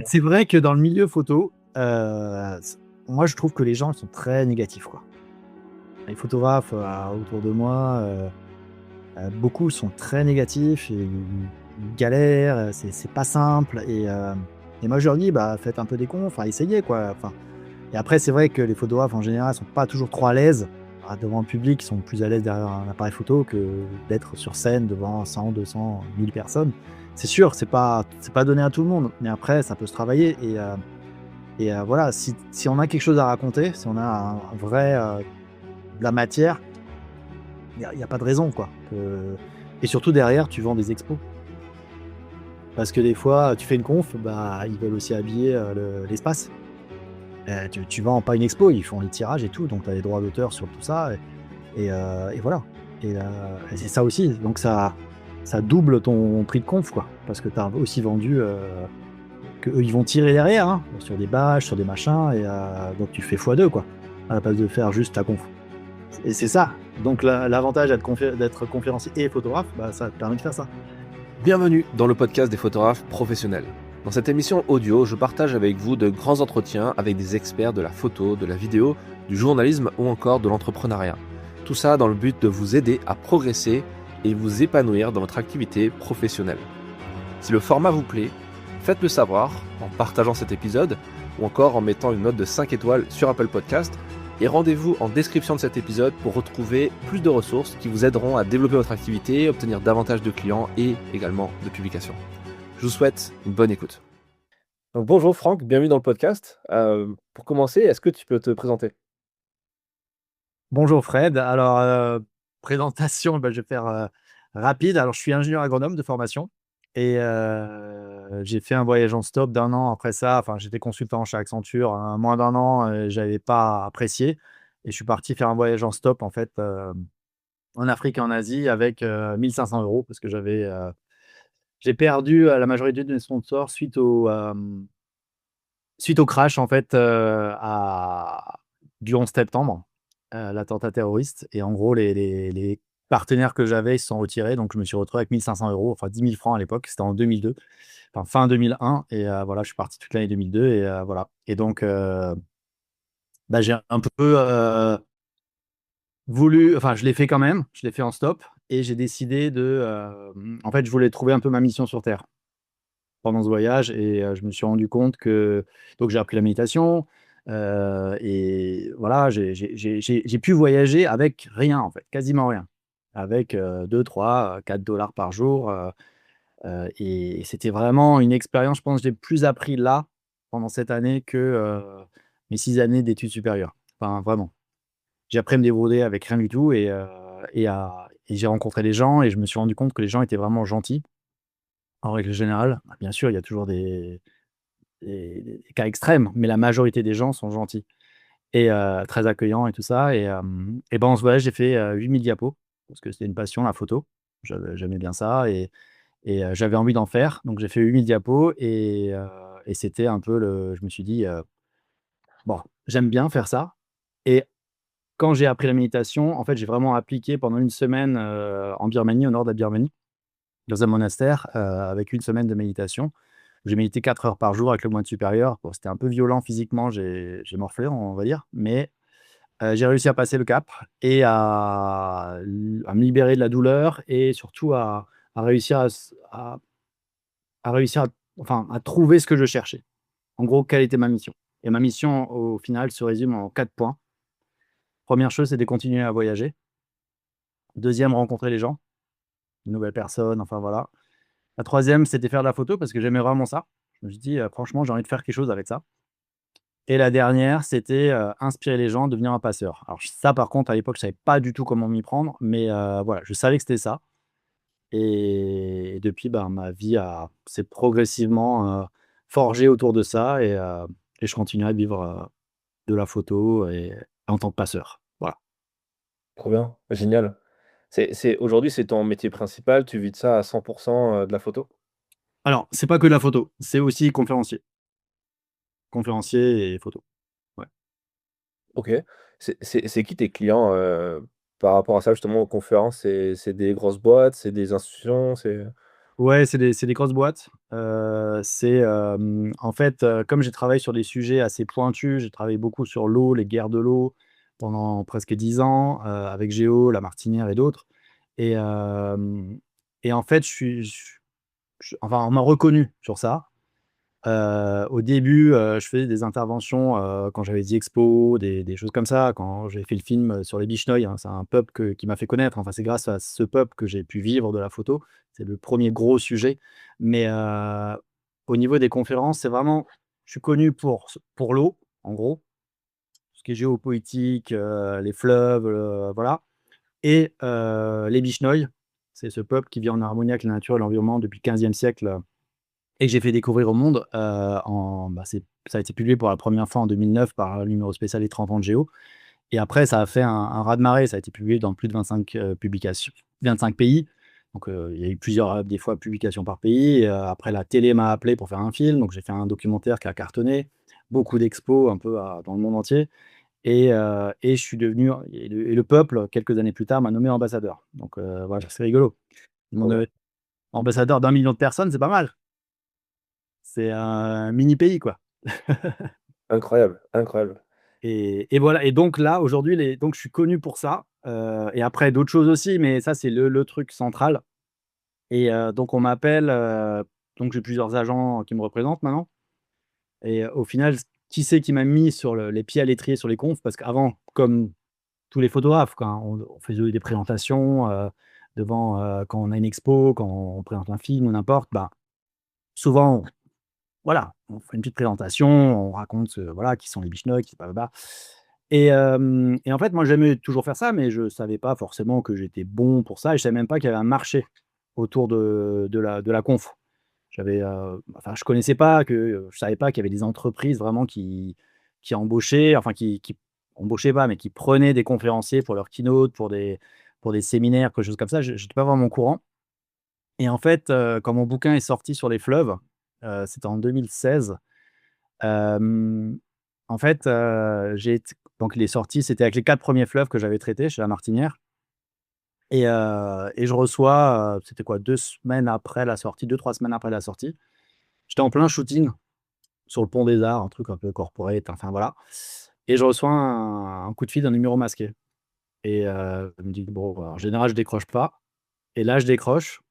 C'est vrai que dans le milieu photo, moi je trouve que les gens sont très négatifs, quoi. Les photographes, autour de moi, beaucoup sont très négatifs et ils galèrent, c'est pas simple et moi je leur dis: «Bah, faites un peu des cons, enfin essayez quoi», enfin et après c'est vrai que les photographes en général sont pas toujours trop à l'aise, devant le public. Ils sont plus à l'aise derrière un appareil photo que d'être sur scène devant 100, 200, 1000 personnes. C'est sûr, c'est pas donné à tout le monde, mais après ça peut se travailler et voilà, si on a quelque chose à raconter, si on a un vrai, de la matière, il y a pas de raison quoi que et surtout derrière tu vends des expos. Parce que des fois, tu fais une conf, bah, ils veulent aussi habiller, l'espace. Tu vends pas une expo, ils font les tirages et tout, donc tu as les droits d'auteur sur tout ça et voilà et c'est ça aussi, donc ça double ton prix de conf quoi. Parce que tu as aussi vendu, qu'eux ils vont tirer derrière, hein, sur des badges, sur des machins donc tu fais x2 quoi, à la place de faire juste ta conf et c'est ça, donc l'avantage d'être conférencier et photographe, bah, ça te permet de faire ça. Bienvenue dans le podcast des photographes professionnels. Dans cette émission audio, je partage avec vous de grands entretiens avec des experts de la photo, de la vidéo, du journalisme ou encore de l'entrepreneuriat. Tout ça dans le but de vous aider à progresser et vous épanouir dans votre activité professionnelle. Si le format vous plaît, faites-le savoir en partageant cet épisode ou encore en mettant une note de 5 étoiles sur Apple Podcast. Et rendez-vous en description de cet épisode pour retrouver plus de ressources qui vous aideront à développer votre activité, obtenir davantage de clients et également de publications. Je vous souhaite une bonne écoute. Donc, bonjour Franck, bienvenue dans le podcast. Pour commencer, est-ce que tu peux te présenter? Bonjour Fred. Alors, présentation, bah, je vais faire, rapide. Alors, je suis ingénieur agronome de formation et j'ai fait un voyage en stop d'1 an après ça. Enfin, j'étais consultant chez Accenture, moins d'1 an, j'avais pas apprécié et je suis parti faire un voyage en stop, en fait, en Afrique et en Asie avec, 1 500 € parce que j'ai perdu, la majorité de mes sponsors suite au crash, en fait, du 11 septembre, l'attentat terroriste et en gros les partenaires que j'avais, ils se sont retirés, donc je me suis retrouvé avec 1 500 €, enfin 10 000 francs à l'époque, c'était en 2002, enfin fin 2001 et voilà, je suis parti toute l'année 2002 et voilà et donc bah, j'ai un peu, voulu enfin je l'ai fait quand même, je l'ai fait en stop et j'ai décidé en fait, je voulais trouver un peu ma mission sur terre pendant ce voyage et je me suis rendu compte que donc j'ai appris la méditation, et voilà, j'ai pu voyager avec rien, en fait, quasiment rien. Avec, 2-3, 4 $ par jour, et c'était vraiment une expérience, je pense, j'ai plus appris là, pendant cette année que, mes 6 années d'études supérieures. Enfin, vraiment. J'ai appris à me débrouiller avec rien du tout et j'ai rencontré des gens et je me suis rendu compte que les gens étaient vraiment gentils, en règle générale. Bien sûr, il y a toujours des cas extrêmes, mais la majorité des gens sont gentils et très accueillants et tout ça et ben, en ce voyage, j'ai fait, 8 000 diapos parce que c'était une passion, la photo. J'aimais bien ça et j'avais envie d'en faire, donc j'ai fait 8 000 diapos et c'était un peu le je me suis dit, «Bon, j'aime bien faire ça» et quand j'ai appris la méditation, en fait, j'ai vraiment appliqué pendant une semaine, en Birmanie, au nord de la Birmanie, dans un monastère, avec une semaine de méditation. J'ai médité 4 heures par jour avec le moine supérieur. Bon, c'était un peu violent physiquement, j'ai morflé, on va dire, mais j'ai réussi à passer le cap et à me libérer de la douleur et surtout à réussir à réussir à enfin, à trouver ce que je cherchais. En gros, quelle était ma mission? Et ma mission, au final, se résume en 4 points. Première chose, c'est de continuer à voyager. Deuxième, rencontrer les gens, de nouvelles personnes, enfin voilà. La troisième, c'était faire de la photo parce que j'aimais vraiment ça. Je me suis dit: «Franchement, j'ai envie de faire quelque chose avec ça». Et la dernière, c'était, inspirer les gens, devenir un passeur. Alors ça, par contre, à l'époque, je savais pas du tout comment m'y prendre, mais voilà, je savais que c'était ça et depuis, ben, ma vie s'est progressivement, forgée autour de ça et je continue à vivre, de la photo et en tant que passeur. Voilà. Trop bien, génial. Aujourd'hui, c'est ton métier principal, tu vis de ça à 100% de la photo? Alors, c'est pas que de la photo, c'est aussi conférencier. Conférencier et photo. Ouais. OK. C'est qui tes clients, par rapport à ça justement aux conférences? C'est des grosses boîtes, c'est des institutions, c'est Ouais, c'est des grosses boîtes. C'est, en fait, comme j'ai travaillé sur des sujets assez pointus, j'ai travaillé beaucoup sur l'eau, les guerres de l'eau pendant presque 10 ans, avec Géo, La Martinière et d'autres et hem et en fait, enfin, on m'a reconnu sur ça. Au début, je faisais des interventions, quand j'avais des expos, des choses comme ça. Quand j'ai fait le film, sur les Bishnoi, hein, c'est un peuple qui m'a fait connaître. Enfin, c'est grâce à ce peuple que j'ai pu vivre de la photo. C'est le premier gros sujet. Mais, au niveau des conférences, c'est vraiment je suis connu pour l'eau, en gros, ce qui est géopolitique, les fleuves, voilà et les Bishnoi. C'est ce peuple qui vit en harmonie avec la nature et l'environnement depuis le 15e siècle, et que j'ai fait découvrir au monde, ça a été publié pour la première fois en 2009 par le numéro spécial Les 30 ans de Géo et après ça a fait un raz-de-marée. Ça a été publié dans plus de 25, publications 25 pays. Donc, il y a eu plusieurs, des fois publications par pays et après la télé m'a appelé pour faire un film, donc j'ai fait un documentaire qui a cartonné. Beaucoup d'expos un peu dans le monde entier et je suis devenu et le peuple, quelques années plus tard, m'a nommé ambassadeur. Donc, voilà, c'est rigolo. Ils m'ont Trop bien. nommé ambassadeur d'1 million de personnes, c'est pas mal. C'est un mini pays, quoi. Incroyable, incroyable. Et voilà et donc là, aujourd'hui, donc je suis connu pour ça, et après d'autres choses aussi, mais ça, c'est le truc central et donc on m'appelle, donc j'ai plusieurs agents qui me représentent maintenant et au final, qui c'est qui m'a mis sur les pieds à l'étrier sur les confs? Parce qu'avant, comme tous les photographes, quand on faisait des présentations, devant, quand on a une expo, quand on présente un film ou n'importe, bah, souvent voilà, on fait une petite présentation, on raconte, voilà, qui sont les Bishnoi, qui blablabla et en fait, moi, j'aimais toujours faire ça, mais je savais pas forcément que j'étais bon pour ça et je savais même pas qu'il y avait un marché autour de la conf. Enfin, je connaissais pas que, je savais pas qu'il y avait des entreprises vraiment qui embauchaient, enfin qui embauchaient pas, mais qui prenaient des conférenciers pour leurs keynote, pour des séminaires, quelque chose comme ça. J'étais pas vraiment au courant et en fait, quand mon bouquin est sorti sur les fleuves, c'était en 2016. Hem, En fait, j'ai été donc il est sorti, c'était avec les 4 premiers fleuves que j'avais traités chez La Martinière et je reçois, c'était quoi? 2 semaines après la sortie, 2-3 semaines après la sortie. J'étais en plein shooting sur le pont des Arts, un truc un peu corporate, enfin voilà et je reçois un coup de fil d'un numéro masqué et il me dit: «Bon», en général, je décroche pas et là, je décroche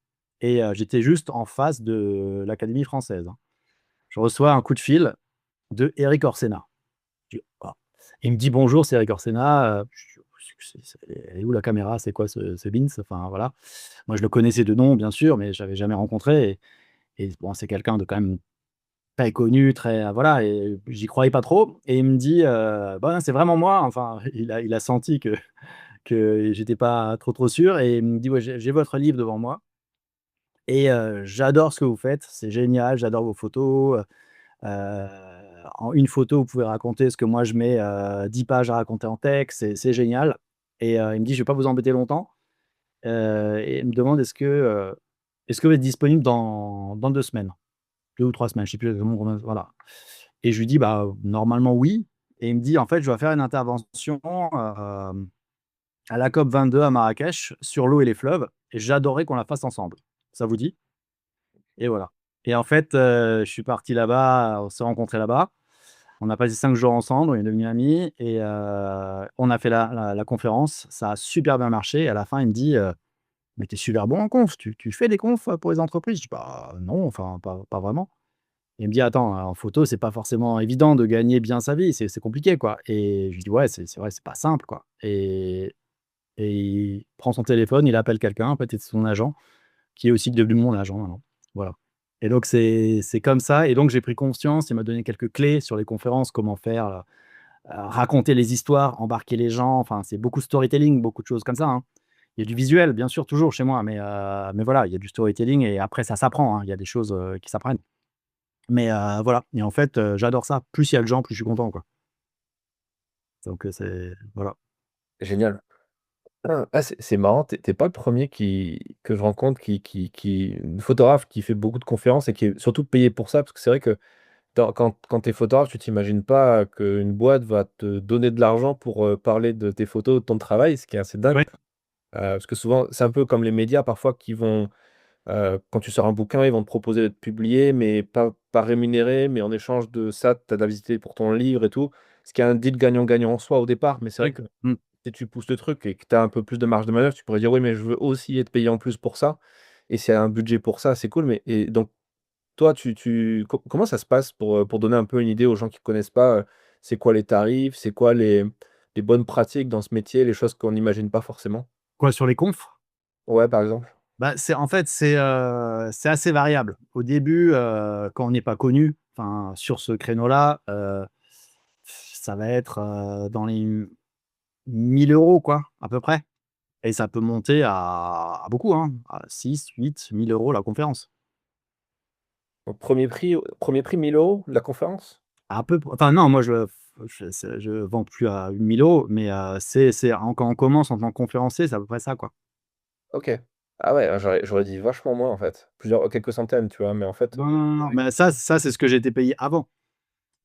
et j'étais juste en face de l'Académie française, hein. Je reçois un coup de fil de Éric Orsena. Je dis: «Ah». Il me dit: «Bonjour, c'est Eric Orsena», je dis: Elle est où la caméra? C'est quoi ce Vince?» Enfin voilà. Moi je le connaissais de nom bien sûr, mais je l'avais jamais rencontré et bon, c'est quelqu'un de quand même très connu, très voilà et j'y croyais pas trop et il me dit: «Ben, c'est vraiment moi». Enfin, il a senti que j'étais pas trop sûr et il me dit: «Ouais, j'ai votre livre devant moi et j'adore ce que vous faites, c'est génial, j'adore vos photos, Heu, en une photo, vous pouvez raconter ce que moi je mets, 10 pages à raconter en texte, c'est génial et il me dit: «Je vais pas vous embêter longtemps», et il me demande: «Est-ce que vous êtes disponible dans 2 semaines?» 2 ou 3 semaines, je sais plus exactement combien voilà et je lui dis: «Bah, normalement oui» et il me dit: «En fait, je dois faire une intervention, à la COP 22 à Marrakech sur l'eau et les fleuves et j'adorerais qu'on la fasse ensemble. Ça vous dit?» Et voilà et en fait, je suis parti là-bas, on s'est rencontrés là-bas. On a passé 5 jours ensemble, on est devenus amis et on a fait la conférence. Ça a super bien marché et à la fin, il me dit: «Mais tu es super bon en conf, tu fais des confs, pour les entreprises?» Je dis: «Bah, non, enfin, pas vraiment». Il me dit: «Attends, en photo, c'est pas forcément évident de gagner bien sa vie, c'est compliqué, quoi» et je lui dis: «Ouais, c'est vrai, c'est pas simple, quoi» et il prend son téléphone, il appelle quelqu'un, en fait, c'est son agent, qui est aussi devenu mon agent maintenant. Voilà et donc c'est comme ça et donc j'ai pris conscience, il m'a donné quelques clés sur les conférences, comment faire, raconter les histoires, embarquer les gens, enfin, c'est beaucoup storytelling, beaucoup de choses comme ça, hein. Il y a du visuel, bien sûr, toujours chez moi, mais voilà, il y a du storytelling et après ça s'apprend, hein. Il y a des choses, qui s'apprennent. Mais voilà et en fait, j'adore ça. Plus il y a de gens, plus je suis content, quoi. Donc c'est voilà. Génial. C'est marrant, tu pas le premier que je rencontre photographe qui fait beaucoup de conférences et qui est surtout payé pour ça. Parce que c'est vrai que quand tu es photographe, tu t'imagines pas qu'une boîte va te donner de l'argent pour, parler de tes photos, de ton travail, ce qui est assez dingue. Ouais. Parce que souvent, c'est un peu comme les médias parfois qui vont Quand tu sors un bouquin, ils vont te proposer d'être publié, mais pas rémunéré, mais en échange de ça, tu as de la visibilité pour ton livre et tout. Ce qui est un deal gagnant-gagnant en soi au départ, mais c'est vrai Oui. que Mmh. si tu pousses le truc et que tu as un peu plus de marge de manœuvre, tu pourrais dire: «Oui, mais je veux aussi être payé en plus pour ça» et s'il y a un budget pour ça, c'est cool, mais et donc toi, comment ça se passe pour donner un peu une idée aux gens qui connaissent pas, c'est quoi les tarifs? C'est quoi les bonnes pratiques dans ce métier, les choses qu'on n'imagine pas forcément? Quoi, sur les confs? Ouais, par exemple? Bah, c'est en fait, c'est assez variable. Au début, quand on n'est pas connu, enfin, sur ce créneau-là, ça va être, dans les 1 000 € quoi, à peu près, et ça peut monter à beaucoup, hein, à 6 000 8 000 € la conférence. Donc 1er prix 1 000 € de la conférence? À peu p Enfin non, moi je vends plus à 1 000 €, mais c'est quand on commence en tant que conférencier, c'est à peu près ça, quoi. OK. Ah ouais, j'aurais dit vachement moins en fait. Quelques centaines, tu vois? Mais en fait, Non, non, non, non, mais ça, c'est ce que j'ai été payé avant,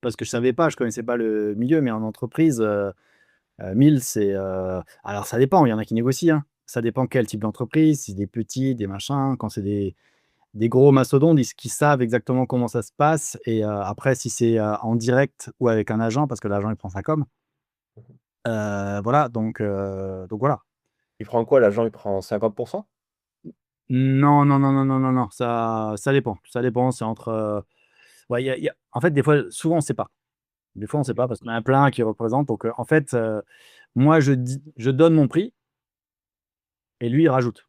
parce que je savais pas, je connaissais pas le milieu, mais en entreprise, 1 000 c'est, alors ça dépend, il y en a qui négocient, hein. Ça dépend quel type d'entreprise, si des petits, des machins, quand c'est des gros mastodontes, ils qui savent exactement comment ça se passe, et après si c'est, en direct ou avec un agent, parce que l'agent il prend sa com, voilà, donc voilà. il prend quoi l'agent? Il prend 50%? Non, non, non, non, non, non, non, ça dépend. Ça dépend, c'est entre, ouais, il y a en fait, des fois, souvent, on sait pas. Des fois, on sait OK. pas parce qu'on a un plein qui représente, donc en fait, moi, je donne mon prix et lui, il rajoute.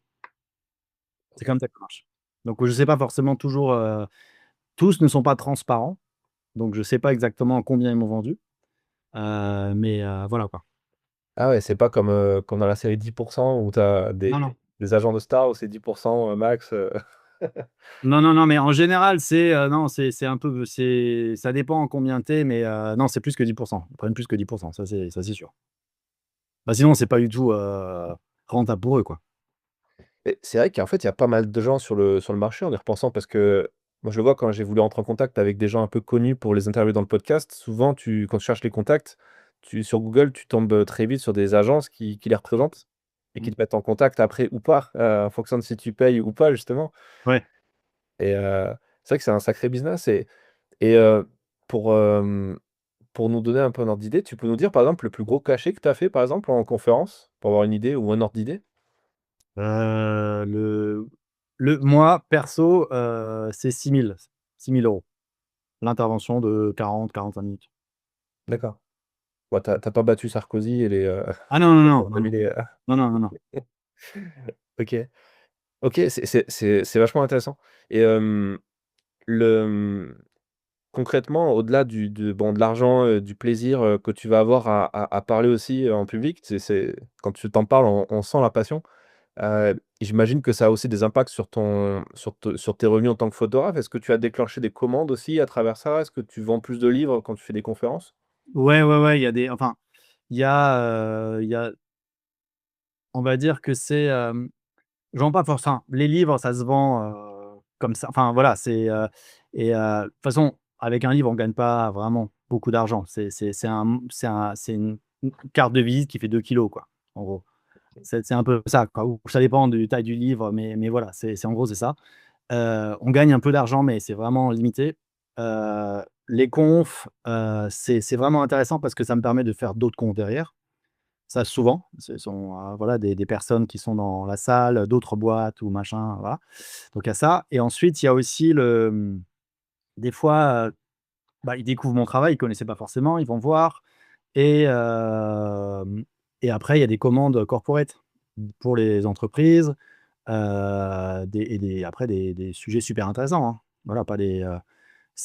C'est OK. comme ça que ça marche. Donc je sais pas forcément toujours, tous ne sont pas transparents, donc je sais pas exactement combien ils m'ont vendu, mais voilà, quoi. Ah ouais, c'est pas comme dans la série 10 où tu as Non, non. des agents de stars où c'est 10 max, Non, non, non, mais en général, c'est, non, c'est un peu ça dépend combien tu es, mais non, c'est plus que 10. Ils prennent plus que 10, ça c'est sûr. Bah, sinon, c'est pas du tout, rentable pour eux, quoi. Et c'est vrai qu'en fait, il y a pas mal de gens sur le marché en y repensant parce que moi, je le vois quand j'ai voulu rentrer en contact avec des gens un peu connus pour les interviewer dans le podcast. Souvent, quand tu cherches les contacts, sur Google, tu tombes, très vite sur des agences qui les représentent et qui Mmh. te mettent en contact après ou pas, en fonction de si tu payes ou pas justement Ouais. et c'est vrai que c'est un sacré business et pour, pour nous donner un peu un ordre d'idée, tu peux nous dire, par exemple, le plus gros cachet que tu as fait, par exemple, en conférence? Pour avoir une idée ou un ordre d'idée? Le moi, perso, c'est 6 000 €. L'intervention de 40-45 minutes. D'accord. Bon, tu as pas battu Sarkozy et Ah non, non, les non, grandes non, non. familles, Non, non, non, non. OK. OK, c'est vachement intéressant et le, concrètement, au-delà de l'argent, du plaisir, que tu vas avoir à parler aussi, en public, c'est quand tu t'en parles, on sent la passion. J'imagine que ça a aussi des impacts sur tes revenus en tant que photographe. Est-ce que tu as déclenché des commandes aussi à travers ça? Est-ce que tu vends plus de livres quand tu fais des conférences? Ouais, ouais, ouais, il y a des enfin, il y a on va dire que c'est, je vends pas forcément les livres, ça se vend, comme ça, enfin voilà, de toute façon, avec un livre, on gagne pas vraiment beaucoup d'argent. C'est une carte de visite qui fait 2 kilos, quoi, en gros. C'est un peu ça, quoi, ou ça dépend du taille du livre, mais voilà, c'est en gros, c'est ça. On gagne un peu d'argent, mais c'est vraiment limité. Les confs, c'est vraiment intéressant parce que ça me permet de faire d'autres confs derrière. Ça, souvent, ce sont, voilà, des personnes qui sont dans la salle, d'autres boîtes ou machin, voilà. Donc il y a ça, et ensuite il y a aussi des fois, bah, ils découvrent mon travail, ils connaissaient pas forcément, ils vont voir, et et après il y a des commandes corporate pour les entreprises, après des sujets super intéressants, hein. Voilà, pas des,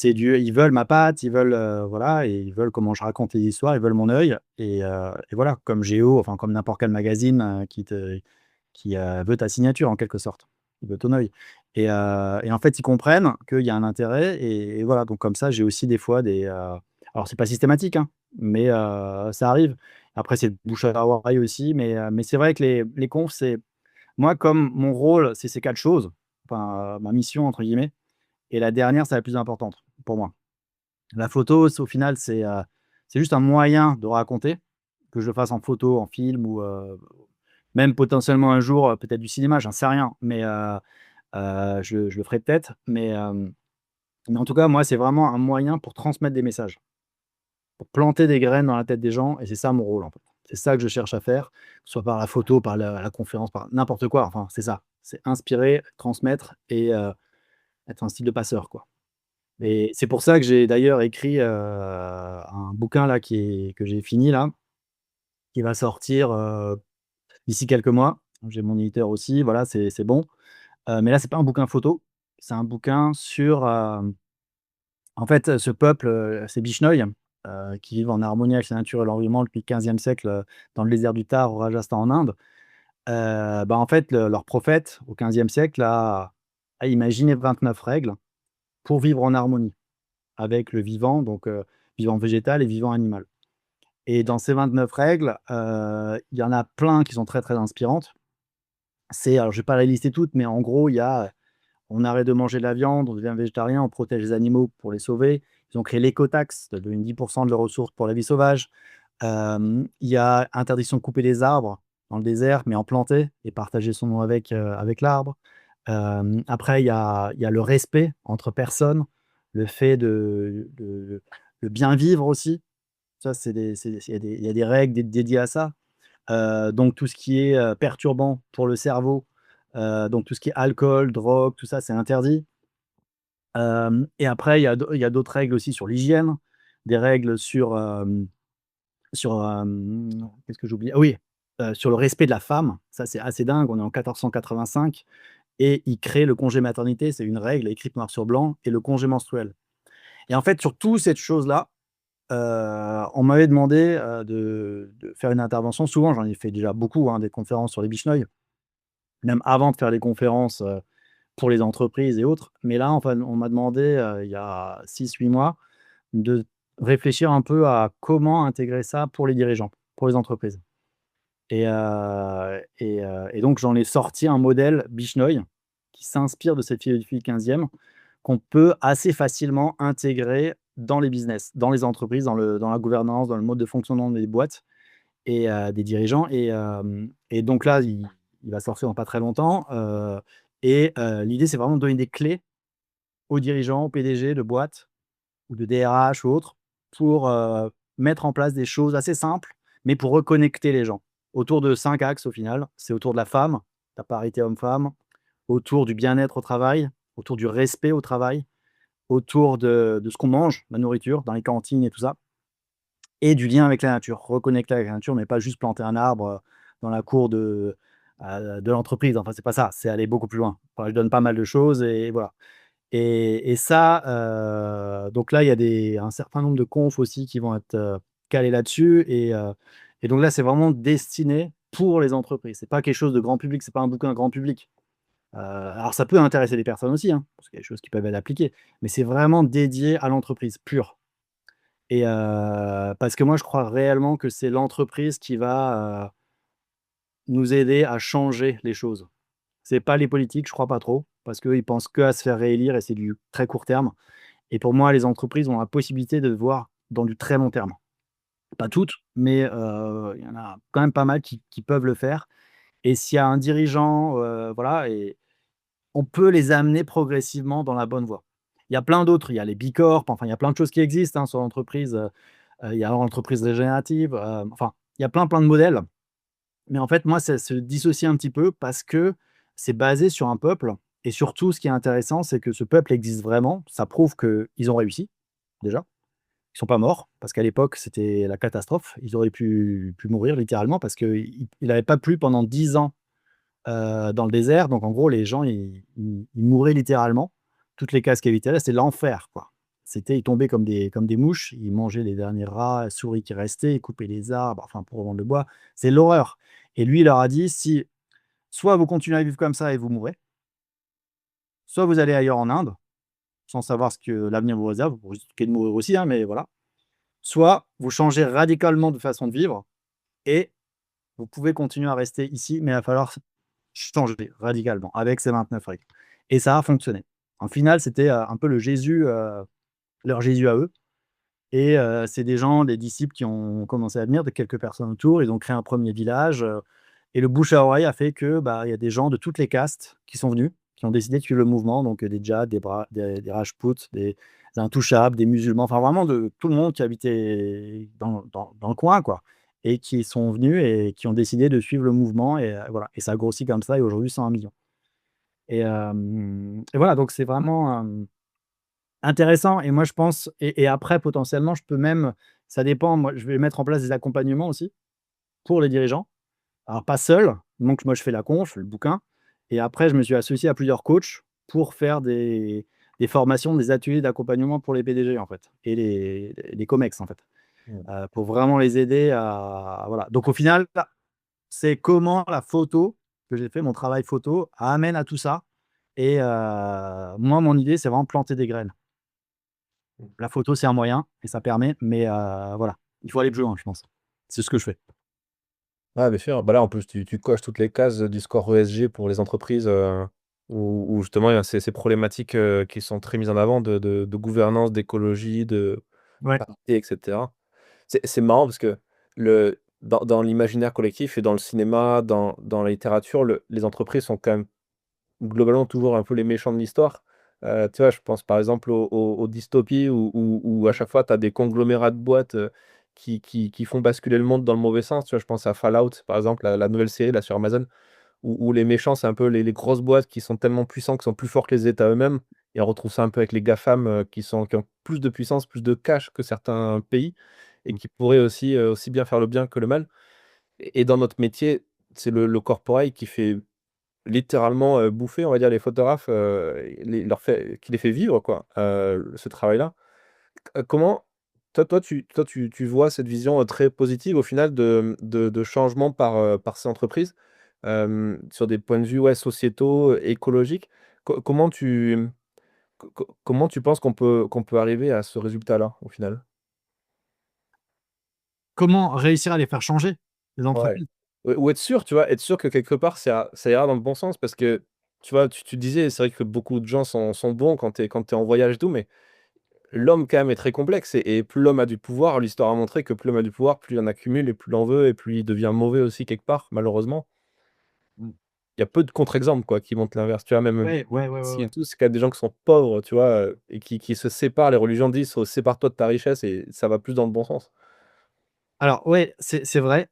ils veulent ma patte, ils veulent, voilà, et ils veulent comment je raconte les histoires, ils veulent mon œil, et voilà, comme Géo, enfin comme n'importe quel magazine, qui veut ta signature en quelque sorte. Il veut ton œil, et en fait, ils comprennent qu'il y a un intérêt, et voilà, donc comme ça, j'ai aussi des fois alors c'est pas systématique, hein, mais ça arrive. Après c'est le bouche à oreille aussi, mais c'est vrai que les confs, c'est moi, comme mon rôle, c'est ces 4 choses, enfin, «ma mission» entre guillemets, et la dernière, c'est la plus importante pour moi. La photo, c'est au final, c'est juste un moyen de raconter, que je le fasse en photo, en film ou même potentiellement un jour, peut-être du cinéma, j'en sais rien. Mais Je le ferai peut-être, mais en tout cas, moi, c'est vraiment un moyen pour transmettre des messages, pour planter des graines dans la tête des gens et c'est ça mon rôle, en fait. C'est ça que je cherche à faire, que ce soit par la photo, par la conférence, par n'importe quoi, enfin, c'est ça. C'est inspirer, transmettre et être un style de passeur, quoi. Et c'est pour ça que j'ai d'ailleurs écrit, un bouquin là que j'ai fini là, qui va sortir, d'ici quelques mois. J'ai mon éditeur aussi, voilà, c'est bon. Mais là, c'est pas un bouquin photo, c'est un bouquin sur, en fait, ce peuple, ces Bishnoi, qui vivent en harmonie avec la nature et l'environnement depuis le 15e siècle, dans le désert du Thar, au Rajasthan en Inde. En fait, leur prophète, au 15e siècle, a imaginé 29 règles pour vivre en harmonie avec le vivant, donc vivant végétal et vivant animal. Et dans ces 29 règles, il y en a plein qui sont très, très inspirantes. Alors je vais pas les lister toutes, mais en gros, il y a, on arrête de manger de la viande, on devient végétarien, on protège les animaux pour les sauver. Ils ont créé l'écotaxe, de donner 10 de leurs ressources pour la vie sauvage. Il y a interdiction de couper des arbres dans le désert, mais en planter et partager son nom avec l'arbre. Après, il y a le respect entre personnes, le fait de bien vivre aussi. Ça, il y a des règles dédiées à ça. Donc tout ce qui est, perturbant pour le cerveau, donc tout ce qui est alcool, drogue, tout ça, c'est interdit. Et après, il y a d'autres règles aussi sur l'hygiène, des règles qu'est-ce que j'oublie? Ah oui, sur le respect de la femme. Ça, c'est assez dingue. On est en 1485 et ils créent le congé maternité. C'est une règle écrite noir sur blanc et le congé menstruel. Et en fait, sur toute cette chose-là, on m'avait demandé, de faire une intervention. Souvent, j'en ai fait déjà beaucoup, hein, des conférences sur les Bishnoi, même avant de faire des conférences, pour les entreprises et autres. Mais là, enfin, on m'a demandé, il y a 6 8 mois, de réfléchir un peu à comment intégrer ça pour les dirigeants, pour les entreprises. Et donc j'en ai sorti un modèle Bishnoi qui s'inspire de cette philosophie 15e qu'on peut assez facilement intégrer dans les business, dans les entreprises, dans la gouvernance, dans le mode de fonctionnement des boîtes et des dirigeants et donc là, il va sortir dans pas très longtemps, l'idée, c'est vraiment de donner des clés aux dirigeants, aux PDG de boîtes ou de DRH ou autres pour, mettre en place des choses assez simples, mais pour reconnecter les gens. Autour de 5 axes au final. C'est autour de la femme, la parité homme-femme, autour du bien-être au travail, autour du respect au travail, autour de ce qu'on mange, la nourriture dans les cantines et tout ça et du lien avec la nature. Reconnecter avec la nature, mais pas juste planter un arbre, dans la cour de l'entreprise. Enfin, c'est pas ça, c'est aller beaucoup plus loin. Enfin, je donne pas mal de choses et voilà. Et ça, donc là, il y a un certain nombre de confs aussi qui vont être, calés là-dessus et donc là, c'est vraiment destiné pour les entreprises. C'est pas quelque chose de grand public, c'est pas un bouquin grand public. Alors ça peut intéresser des personnes aussi, hein, parce qu'il y a des choses qui peuvent être appliquées, mais c'est vraiment dédié à l'entreprise pure parce que moi, je crois réellement que c'est l'entreprise qui va, nous aider à changer les choses. C'est pas les politiques, je crois pas trop, parce qu'eux, ils pensent qu'à se faire réélire et c'est du très court terme. Et pour moi, les entreprises ont la possibilité de voir dans du très long terme. Pas toutes, mais il y en a quand même pas mal qui peuvent le faire. Et s'il y a un dirigeant, voilà et on peut les amener progressivement dans la bonne voie. Il y a plein d'autres, il y a les bicorp, enfin, il y a plein de choses qui existent, hein, sur l'entreprise, il y a l'entreprise régénérative, enfin, il y a plein, plein de modèles. Mais en fait, moi, ça se dissocie un petit peu parce que c'est basé sur un peuple et surtout, ce qui est intéressant, c'est que ce peuple existe vraiment. Ça prouve qu'ils ont réussi, déjà. Ils sont pas morts parce qu'à l'époque, c'était la catastrophe. Ils auraient pu mourir littéralement parce qu'il n'avait pas plu pendant 10 ans, dans le désert. Donc en gros, les gens, ils mouraient littéralement. Toutes les cases qui évitaient là, c'était l'enfer, quoi. Ils tombaient comme des mouches, ils mangeaient les derniers rats, souris qui restaient, ils coupaient les arbres, enfin, pour vendre le bois. C'est l'horreur et lui, il leur a dit: «Si soit vous continuez à vivre comme ça et vous mourrez, soit vous allez ailleurs en Inde, sans savoir ce que l'avenir vous réserve, vous risquez de mourir aussi, hein, mais voilà. Soit vous changez radicalement de façon de vivre et vous pouvez continuer à rester ici, mais il va falloir changer radicalement avec ces 29 règles» et ça a fonctionné. En final, c'était, un peu leur Jésus à eux et c'est des gens, des disciples qui ont commencé à venir, de quelques personnes autour. Ils ont créé un premier village, et le bouche à oreille a fait que, bah, il y a des gens de toutes les castes qui sont venus, qui ont décidé de suivre le mouvement, donc des djihad, des Rajpouts, des intouchables, des musulmans, enfin vraiment de tout le monde qui habitait dans le coin, quoi, et qui sont venus et qui ont décidé de suivre le mouvement et voilà, et ça a grossi comme ça et aujourd'hui 101 000 000. Et voilà, donc c'est vraiment, intéressant et moi je pense et après potentiellement je peux même ça dépend, moi je vais mettre en place des accompagnements aussi pour les dirigeants. Alors pas seul, donc moi je fais la conf, le bouquin et après je me suis associé à plusieurs coachs pour faire des formations, des ateliers d'accompagnement pour les PDG en fait et les comex en fait, Mmh. pour vraiment les aider à voilà. Donc au final, c'est comment la photo que j'ai fait, mon travail photo amène à tout ça et moi mon idée c'est vraiment planter des graines. La photo c'est un moyen et ça permet mais voilà, il faut aller plus loin je pense. C'est ce que je fais. Ouais, bien sûr. Bah, là, en plus, tu coches toutes les cases du score ESG pour les entreprises, où justement il y a ces problématiques, qui sont très mises en avant de gouvernance, d'écologie, de Ouais. parité et cetera. C'est marrant parce que dans l'imaginaire collectif et dans le cinéma, dans la littérature, les entreprises sont quand même globalement toujours un peu les méchants de l'histoire. Tu vois, je pense par exemple aux dystopies où à chaque fois tu as des conglomérats de boîtes, qui font basculer le monde dans le mauvais sens. Tu vois, je pense à Fallout, par exemple, la nouvelle série là sur Amazon, où les méchants, c'est un peu les grosses boîtes qui sont tellement puissants, qui sont plus forts que les États eux-mêmes. Et on retrouve ça un peu avec les GAFAM, qui ont plus de puissance, plus de cash que certains pays et Mmh. qui pourraient aussi, aussi bien faire le bien que le mal. Et dans notre métier, c'est le corporate qui fait littéralement, bouffer, on va dire, les photographes, qui les fait vivre, quoi, ce travail-là. Comment tu vois cette vision, très positive au final de changement par ces entreprises, sur des points de vue, ouais, sociétaux, écologiques? Comment comment tu penses qu'on peut arriver à ce résultat-là, au final? Comment réussir à les faire changer, les Ouais. entreprises? Ou être sûr, tu vois? Être sûr que quelque part ça ira dans le bon sens parce que, tu vois, tu disais, c'est vrai que beaucoup de gens sont bons quand tu es en voyage et tout, mais l'homme quand même est très complexe et plus l'homme a du pouvoir, l'histoire a montré que plus l'homme a du pouvoir, plus il en accumule et plus il en veut et plus il devient mauvais aussi quelque part, malheureusement. Mmh. Il y a peu de contre-exemples, quoi, qui montrent l'inverse, tu vois? Même, Ouais, ouais, ouais, ouais, ici et ouais. tout, c'est quand même des gens qui sont pauvres, tu vois? Et qui se séparent. Les religions disent: «Sépare-toi de ta richesse» et ça va plus dans le bon sens. Alors ouais, c'est vrai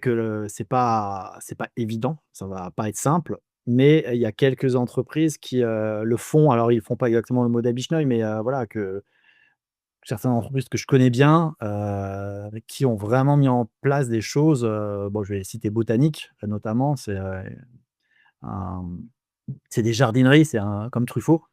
que c'est pas évident, ça va pas être simple, mais il y a quelques entreprises qui, le font. Alors ils font pas exactement le modèle Bishnoi, mais voilà que certaines entreprises que je connais bien, qui ont vraiment mis en place des choses, bon je vais citer Botanique, notamment, un c'est des jardineries, c'est un comme Truffaut.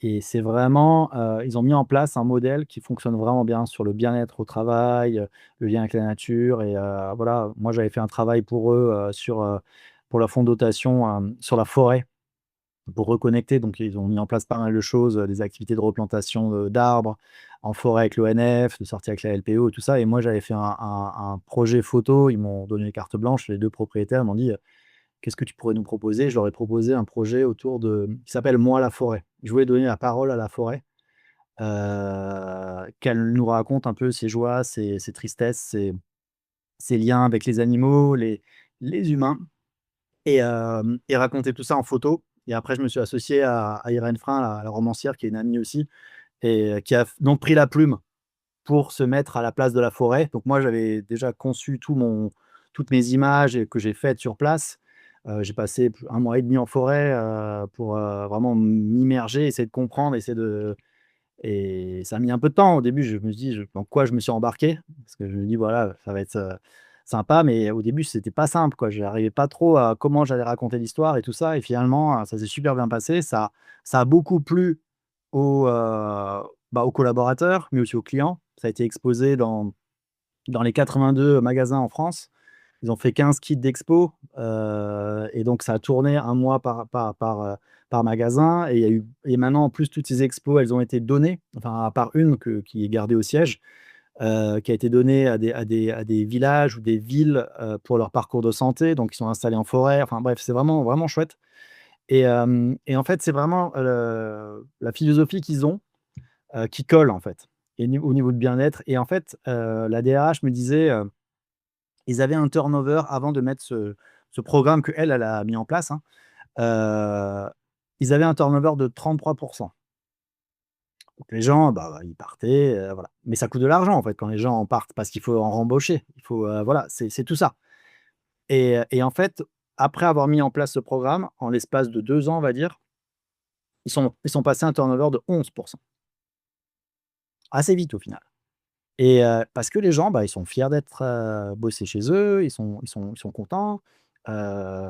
Et c'est vraiment, ils ont mis en place un modèle qui fonctionne vraiment bien sur le bien-être au travail, le lien avec la nature et voilà. Moi, j'avais fait un travail pour eux, pour la fondation, sur la forêt, pour reconnecter. Donc ils ont mis en place pas mal de choses, des activités de replantation, d'arbres en forêt avec l'ONF, de sortie avec la LPO et tout ça et moi, j'avais fait un projet photo. Ils m'ont donné carte blanche, les 2 propriétaires m'ont dit: «Qu'est-ce que tu pourrais nous proposer?» Je leur ai proposé un projet autour de qui s'appelle «Moi la forêt». Je voulais donner la parole à la forêt, qu'elle nous raconte un peu ses joies, ses tristesses, ses liens avec les animaux, les humains et raconter tout ça en photo et après je me suis associé à Irène Frein, la romancière qui est une amie aussi et qui a donc pris la plume pour se mettre à la place de la forêt. Donc moi, j'avais déjà conçu toutes mes images et que j'ai faites sur place. J'ai passé p 1 mois et demi en forêt, pour, vraiment m'immerger, essayer de comprendre, essayer de et ça a mis un peu de temps. Au début, je me suis dit: «Je dans quoi je me suis embarqué?» parce que je me dis: «Voilà, ça va être, sympa», mais au début, c'était pas simple, quoi. J'arrivais pas trop à comment j'allais raconter l'histoire et tout ça et finalement, ça s'est super bien passé. Ça a beaucoup plu aux, aux collaborateurs, mais aussi aux clients. Ça a été exposé dans les 82 magasins en France. Ils ont fait 15 kits d'expo, et donc ça a tourné un mois par magasin et il y a eu et maintenant en plus toutes ces expos, elles ont été données, enfin à part une qui est gardée au siège, qui a été donnée à des villages ou des villes, pour leur parcours de santé, donc ils sont installés en forêt, enfin bref, c'est vraiment, vraiment chouette et en fait, c'est vraiment, la philosophie qu'ils ont, qui colle en fait et au niveau de bien-être et en fait, la DRH me disait, ils avaient un turnover avant de mettre ce programme qu'elle, elle a mis en place, hein. heu, ils avaient un turnover de 33%. Donc les gens, bah, ils partaient, voilà. Mais ça coûte de l'argent, en fait, quand les gens en partent parce qu'il faut en rembaucher. Il faut, voilà, c'est tout ça. Et en fait, après avoir mis en place ce programme, en l'espace de 2 ans, on va dire, ils sont passés à un turnover de 11%. Assez vite au final. Parce que les gens, bah, ils sont fiers d'être, bosser chez eux, ils sont contents. Heu,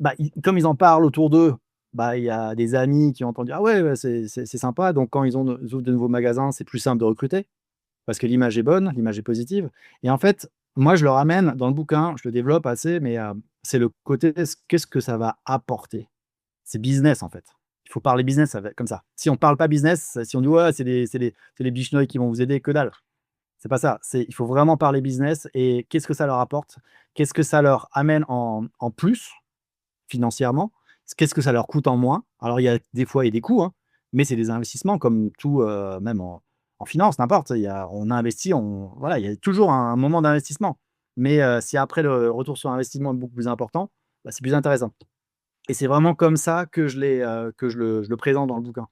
Bah, comme ils en parlent autour d'eux, bah, il y a des amis qui ont entendu: «Ah ouais, c'est sympa», donc quand ils ouvrent de nouveaux magasins, c'est plus simple de recruter parce que l'image est bonne, l'image est positive. Et en fait, moi, je le ramène dans le bouquin, je le développe assez, mais c'est le côté qu'est-ce que ça va apporter? C'est business, en fait. Il faut parler business avec comme ça. Si on parle pas business, si on dit: «Ouais, c'est les bichenots qui vont vous aider», que dalle. C'est pas ça. Il faut vraiment parler business et qu'est-ce que ça leur apporte? Qu'est-ce que ça leur amène en plus financièrement? Qu'est-ce que ça leur coûte en moins? Alors il y a des fois, il y a des coûts, hein, mais c'est des investissements comme tout, même en finance, n'importe. On investit, voilà, il y a toujours un moment d'investissement. Mais si après le retour sur investissement est beaucoup plus important, bah, c'est plus intéressant. Et c'est vraiment comme ça que je le présente dans le bouquin.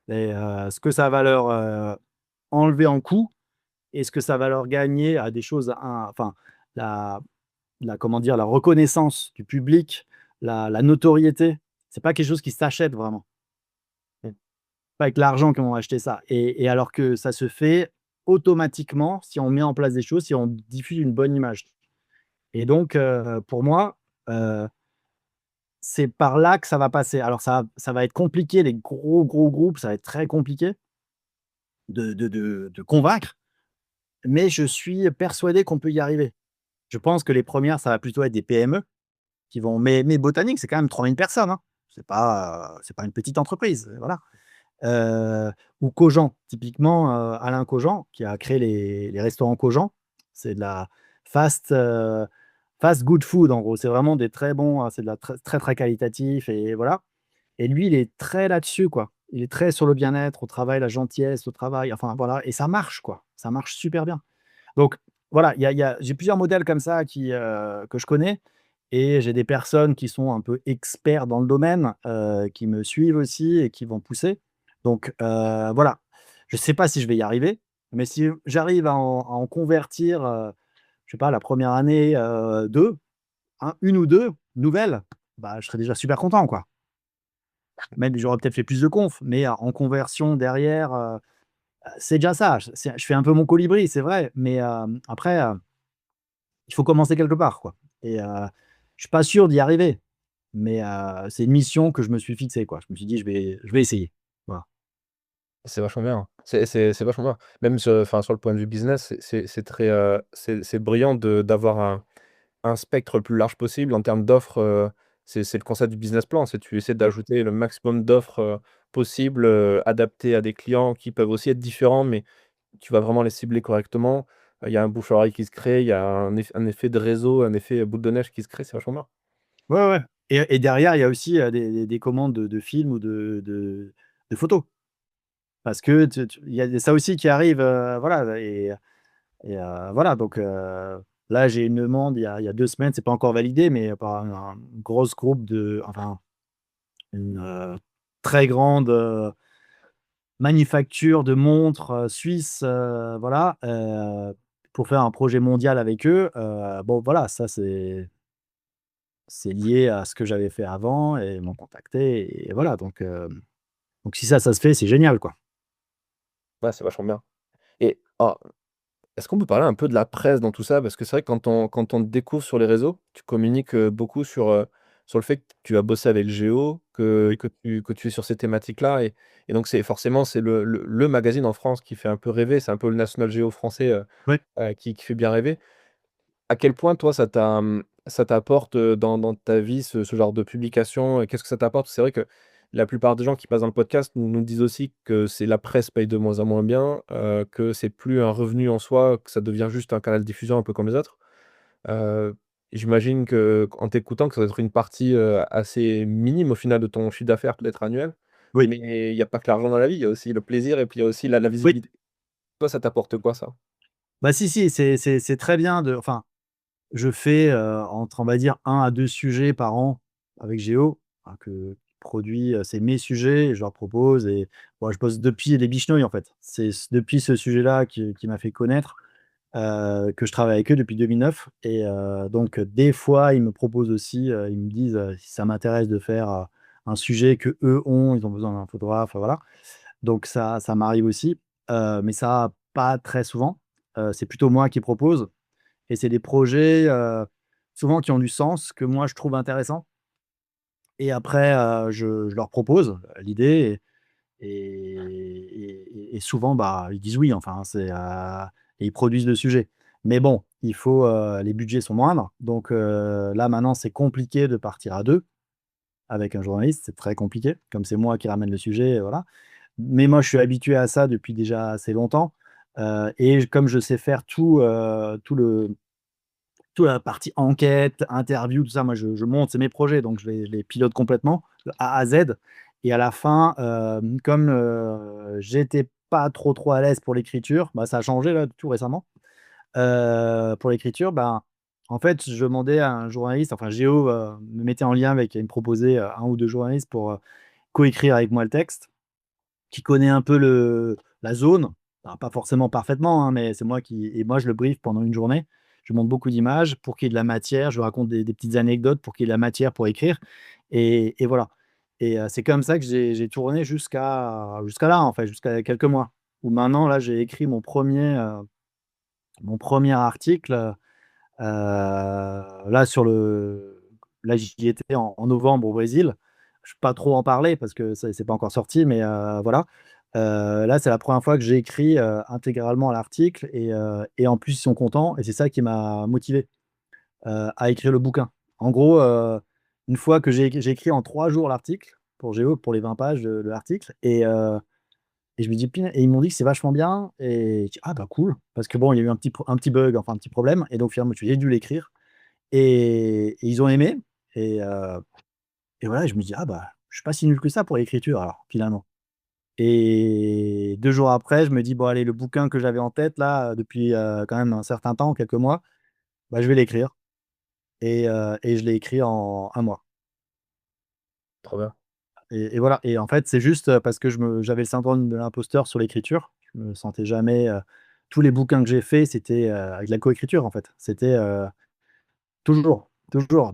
Ce que ça va leur, enlever en coût et ce que ça va leur gagner à des choses, enfin, la comment dire? La reconnaissance du public, la notoriété, c'est pas quelque chose qui s'achète vraiment. Mmh. Pas avec l'argent qu'on va acheter ça, et alors que ça se fait automatiquement si on met en place des choses, si on diffuse une bonne image. Et donc pour moi, heu, c'est par là que ça va passer. Alors ça va être compliqué, les gros, gros groupes, ça va être très compliqué de convaincre, mais je suis persuadé qu'on peut y arriver. Je pense que les premières, ça va plutôt être des PME qui vont, mais Botanique, c'est quand même 3000 personnes, hein. C'est pas une petite entreprise, voilà. Heu, ou Cogent, typiquement, Alain Cogent qui a créé les restaurants Cogent. C'est de la fast, fast good food en gros. C'est vraiment des très bons, c'est de la très, très, très qualitatif et voilà. Et lui, il est très là-dessus, quoi. Il est très sur le bien-être au travail, la gentillesse au travail, enfin voilà, et ça marche, quoi. Ça marche super bien. Donc voilà, j'ai plusieurs modèles comme ça que je connais, et j'ai des personnes qui sont un peu experts dans le domaine, qui me suivent aussi et qui vont pousser. Donc voilà, je ne sais pas si je vais y arriver, mais si j'arrive à en convertir, je sais pas, la première année, 2, 1 ou 2 nouvelles, bah, je serais déjà super content, quoi. Même j'aurais peut-être fait plus de confs, mais en conversion derrière, c'est déjà ça. Je fais un peu mon colibri, c'est vrai, mais après, il faut commencer quelque part, quoi. Et je suis pas sûr d'y arriver, mais c'est une mission que je me suis fixée, quoi. Je me suis dit: «Je vais essayer». Voilà. C'est vachement bien. C'est vachement bien. Même enfin, sur le point de vue business, c'est très, c'est brillant d'avoir un spectre le plus large possible en termes d'offres, c'est le concept du business plan. C'est tu essaies Ouais. d'ajouter le maximum d'offres, possibles, adaptées à des clients qui peuvent aussi être différents, mais tu vas vraiment les cibler correctement. Il y a un bouche à oreille qui se crée, il y a un effet de réseau, un effet boule de neige qui se crée, c'est vachement bien. Ouais, ouais, et derrière, il y a aussi, des commandes de films ou de photos. Parce que il y a ça aussi qui arrive, voilà, voilà, donc là, j'ai une demande il y a 2 semaines, c'est pas encore validé, mais par une grosse groupe enfin, une, très grande, manufacture de montres, suisse, voilà, pour faire un projet mondial avec eux. Bon, voilà, ça, c'est lié à ce que j'avais fait avant et ils m'ont contacté et voilà, donc si ça se fait, c'est génial, quoi. Ouais, c'est vachement bien. Et est-ce qu'on peut parler un peu de la presse dans tout ça? Parce que c'est vrai que quand on te découvre sur les réseaux, tu communiques, beaucoup sur le fait que tu as bossé avec Géo, que Oui, que tu es sur ces thématiques-là et donc c'est forcément c'est le magazine en France qui fait un peu rêver, c'est un peu le National Geo français, oui. qui fait bien rêver. À quel point toi ça t'apporte, dans ta vie ce genre de publication? Et qu'est-ce que ça t'apporte? C'est vrai que la plupart des gens qui passent dans le podcast nous disent aussi que c'est la presse paye de moins en moins bien, que c'est plus un revenu en soi, que ça devient juste un canal de diffusion un peu comme les autres. Heu, J'imagine qu'en t'écoutant que ça doit être une partie, assez minime au final de ton chiffre d'affaires peut-être annuel. Oui, Mais il y a pas que l'argent dans la vie, il y a aussi le plaisir et puis il y a aussi la oui. visibilité. Toi, ça t'apporte quoi ça? Bah, si, si, c'est très bien, enfin, je fais, entre, on va dire, 1 à 2 sujets par an, avec Géo, hein, que produit, c'est mes sujets et je leur propose et bon, je bosse depuis les Bishnouilles, en fait. C'est depuis ce sujet-là qui m'a fait connaître, que je travaille avec eux depuis 2009 et donc des fois, ils me proposent aussi, ils me disent, si ça m'intéresse de faire, un sujet qu'eux ont, ils ont besoin d'un photographe, voilà. Donc ça m'arrive aussi, mais ça, pas très souvent. C'est plutôt moi qui propose et c'est des projets, souvent qui ont du sens, que moi je trouve intéressants et après, je leur propose l'idée et souvent, bah, ils disent oui, enfin, et ils produisent le sujet. Mais bon, il faut, les budgets sont moindres, donc là, maintenant, c'est compliqué de partir à 2 avec un journaliste, c'est très compliqué, comme c'est moi qui ramène le sujet, voilà. Mais moi, je suis habitué à ça depuis déjà assez longtemps, et comme je sais faire toute la partie enquête, interview, tout ça, moi, je monte, c'est mes projets, donc je les pilote complètement, de A à Z et à la fin, comme, j'étais pas trop à l'aise pour l'écriture, bah, ça a changé là, tout récemment. Pour l'écriture, ben, en fait, je demandais à un journaliste, enfin Géo, me mettait en lien avec il me proposait, 1 ou 2 journalistes pour, coécrire avec moi le texte, qui connaît un peu la zone. Alors pas forcément parfaitement, hein, mais c'est moi qui et moi je le brief pendant une journée. Je lui montre beaucoup d'images pour qu'il y ait de la matière, je lui raconte des petites anecdotes pour qu'il y ait de la matière pour écrire et voilà et c'est comme ça que j'ai tourné jusqu'à là, en fait, jusqu'à il y a quelques mois. Où maintenant là, j'ai écrit mon premier article, là là j'y étais en novembre au Brésil. Je ne peux pas trop en parler parce que c'est pas encore sorti, mais voilà. Là, c'est la première fois que j'ai écrit, intégralement l'article et en plus, ils sont contents et c'est ça qui m'a motivé, à écrire le bouquin. En gros, une fois que j'ai écrit en 3 jours l'article pour Géo, pour les 20 pages de l'article et je me dis: «Punaise» et ils m'ont dit que c'est vachement bien et je dis: «Ah bah cool». Parce que bon, il y a eu un petit bug, enfin un petit problème et donc finalement, j'ai dû l'écrire et ils ont aimé et heu et voilà et je me dis: «Ah bah, je suis pas si nul que ça pour l'écriture alors, finalement». Et 2 jours après, je me dis: «Bon allez, le bouquin que j'avais en tête là, depuis, quand même un certain temps, quelques mois, bah, je vais l'écrire» et je l'ai écrit en un mois Trop bien. et voilà et en fait, c'est juste, parce que j'avais le syndrome de l'imposteur sur l'écriture. Je me sentais jamais, tous les bouquins que j'ai faits, c'était, avec de la coécriture, en fait. C'était, toujours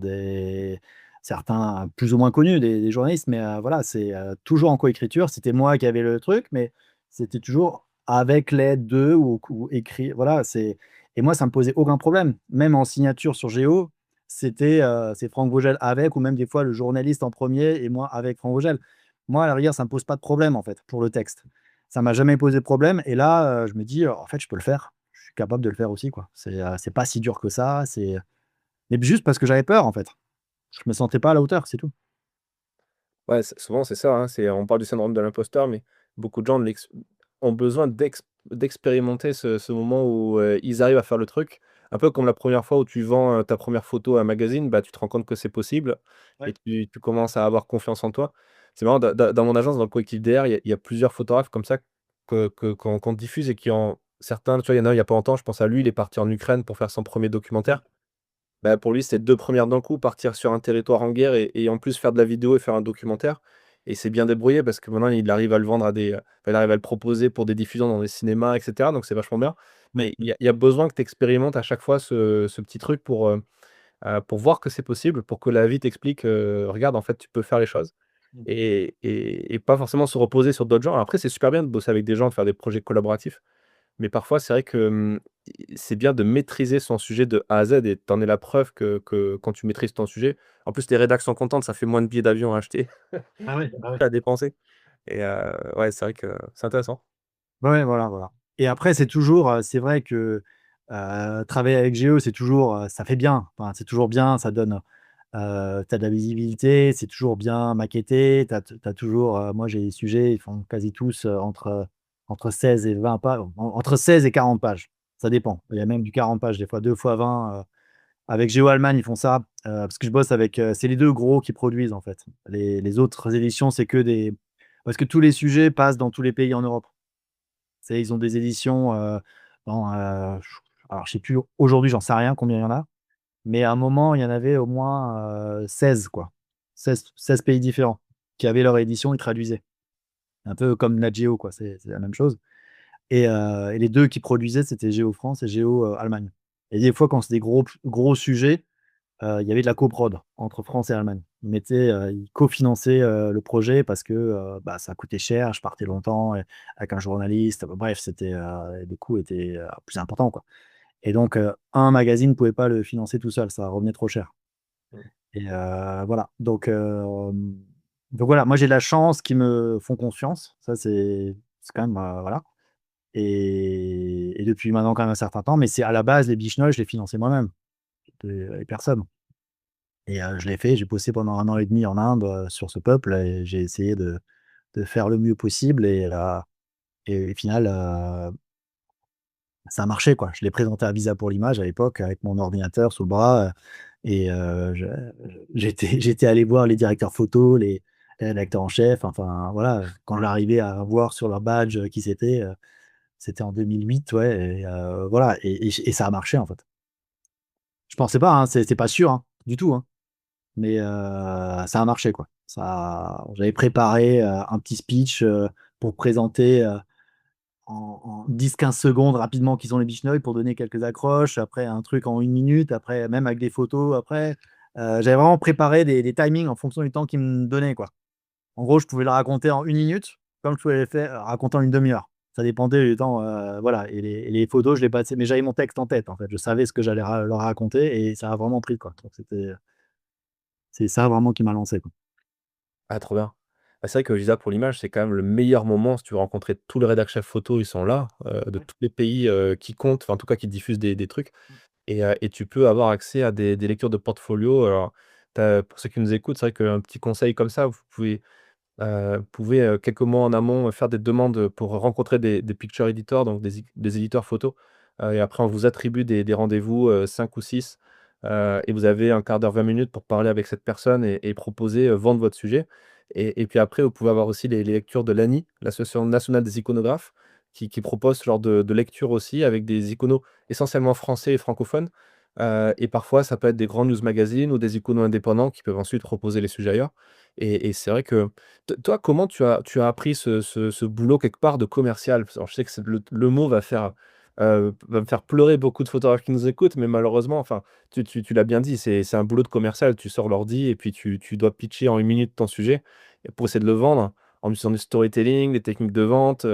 des certains plus ou moins connus, des journalistes, mais voilà, c'est, toujours en coécriture. C'était moi qui avais le truc, mais c'était toujours avec l'aide d'eux ou écrit voilà, et moi, ça me posait aucun problème. Même en signature sur Géo, c'est Franck Vogel avec ou même des fois le journaliste en premier et moi avec Franck Vogel. Moi, à la rigueur, ça me pose pas de problème, en fait, pour le texte. Ça m'a jamais posé de problème et là, je me dis: «En fait, je peux le faire. Je suis capable de le faire aussi, quoi». C'est pas si dur que ça, mais juste parce que j'avais peur, en fait. Je me sentais pas à la hauteur, c'est tout. Ouais, souvent c'est ça, hein, on parle du syndrome de l'imposteur, mais beaucoup de gens ont besoin d'expérimenter ce moment où, ils arrivent à faire le truc. Un peu comme la première fois où tu vends, ta première photo à un magazine, bah, tu te rends compte que c'est possible et Ouais. tu commences à avoir confiance en toi. C'est marrant, dans mon agence, dans le collectif DR, il y a plusieurs photographes comme ça qu'on diffuse et qui ont certains, tu vois, il y en a un il y a pas longtemps, je pense à lui, il est parti en Ukraine pour faire son premier documentaire. Bah, pour lui, c'était 2 premières d'un coup, partir sur un territoire en guerre et en plus faire de la vidéo et faire un documentaire et il s'est bien débrouillé parce que maintenant il arrive à le vendre enfin, il arrive à le proposer pour des diffusions dans des cinémas et cetera, donc c'est vachement bien. Mmh Mais mh. il y a besoin que tu expérimentes à chaque fois ce petit truc pour voir que c'est possible, pour que la vie t'explique, «Regarde, en fait, tu peux faire les choses» Mmh. et pas forcément se reposer sur d'autres gens. Après, c'est super bien de bosser avec des gens, de faire des projets collaboratifs. Mais parfois, c'est vrai que, c'est bien de maîtriser son sujet de A à Z et tu en es la preuve que quand tu maîtrises ton sujet en plus les rédacs sont contentes, ça fait moins de billets d'avion à acheter, Ah ouais, bah ouais. à dépenser et ouais, c'est vrai que c'est intéressant. Ouais, ouais, voilà, voilà et après c'est toujours, c'est vrai que, travailler avec Géo, c'est toujours, ça fait bien. Enfin, c'est toujours bien, ça donne, tu as de la visibilité, c'est toujours bien maquetté, tu as toujours, moi j'ai des sujets, ils font quasi tous, entre 16 et 20 pages, entre 16 et 40 pages. Ça dépend. Il y a même du 40 pages, des fois 2 fois 20. Avec Géo Allemagne, ils font ça, parce que je bosse avec, c'est les 2 gros qui produisent, en fait. Les autres éditions, c'est que des parce que tous les sujets passent dans tous les pays en Europe. C'est ils ont des éditions, dans, j alors je sais plus aujourd'hui, j'en sais rien combien il y en a, mais à un moment, il y en avait au moins, 16 quoi. 16 pays différents qui avaient leur édition et traduisaient. Un peu comme Nat Geo, quoi, c'est la même chose. Et les 2 qui produisaient, c'était Géo France et Géo, Allemagne. Et des fois, quand c'est des gros sujets, il y avait de la coprod entre France et Allemagne. Ils cofinançaient, le projet parce que, bah, ça coûtait cher, je partais longtemps et avec un journaliste, bref, les coûts étaient, plus importants, quoi. Et donc, un magazine ne pouvait pas le financer tout seul, ça revenait trop cher. Mmh. Et voilà, donc voilà, moi j'ai de la chance qu'ils me font confiance, ça c'est quand même, voilà. Et depuis maintenant quand même un certain temps, mais c'est à la base les Bishnol, je les finançais moi-même, les personnes. Et je l'ai fait, j'ai bossé pendant 1 an et demi en Inde, sur ce peuple et j'ai essayé de faire le mieux possible et au final, ça a marché, quoi. Je l'ai présenté à Visa pour l'image à l'époque avec mon ordinateur sous le bras, et j'étais allé voir les directeurs photos, les rédacteurs en chef, enfin voilà, quand j'arrivais à voir sur leur badge, qui c'était en 2008, ouais, et voilà, et ça a marché, en fait. Je pensais pas, hein, c'est pas sûr, hein, du tout, hein, mais ça a marché, quoi. J'avais préparé, un petit speech, pour présenter, en 10-15 secondes rapidement qui sont les Bishnoi pour donner quelques accroches, après un truc en 1 minute, après même avec des photos après. J'avais vraiment préparé des timings en fonction du temps qu'ils me donnaient, quoi. En gros, je pouvais le raconter en 1 minute, comme je pouvais le faire raconter en une demi-heure. Ça dépendait du temps, voilà, et les photos, je les passais mais j'avais mon texte en tête, en fait. Je savais ce que j'allais leur raconter et ça a vraiment pris, quoi. Donc c'est ça vraiment qui m'a lancé, quoi. Ah, trop bien. Bah, c'est vrai que Visa pour l'image, c'est quand même le meilleur moment si tu veux rencontrer tous les rédac chefs photo, ils sont là, de Ouais. tous les pays, qui comptent, enfin en tout cas qui diffusent des trucs et tu peux avoir accès à des lectures de portfolio. Alors, pour ceux qui nous écoutent, c'est vrai qu'un petit conseil comme ça, vous pouvez, quelques mois en amont, faire des demandes, pour rencontrer des picture editors, donc des éditeurs photos, et après on vous attribue des rendez-vous, 5 ou 6, et vous avez un quart d'heure, 20 minutes pour parler avec cette personne et proposer, vendre votre sujet et puis après vous pouvez avoir aussi les lectures de l'ANI, l'Association nationale des iconographes, qui propose ce genre de lecture aussi avec des iconos essentiellement français et francophones, et parfois ça peut être des grands news magazines ou des iconos indépendants qui peuvent ensuite proposer les sujets ailleurs et c'est vrai que toi, comment tu as appris ce boulot quelque part de commercial? Alors je sais que c'est le mot va me faire pleurer beaucoup de photographes qui nous écoutent, mais malheureusement, enfin, tu l'as bien dit, c'est un boulot de commercial. Tu sors l'ordi et puis tu dois pitcher en 1 minute ton sujet et pour essayer de le vendre en utilisant du storytelling, des techniques de vente,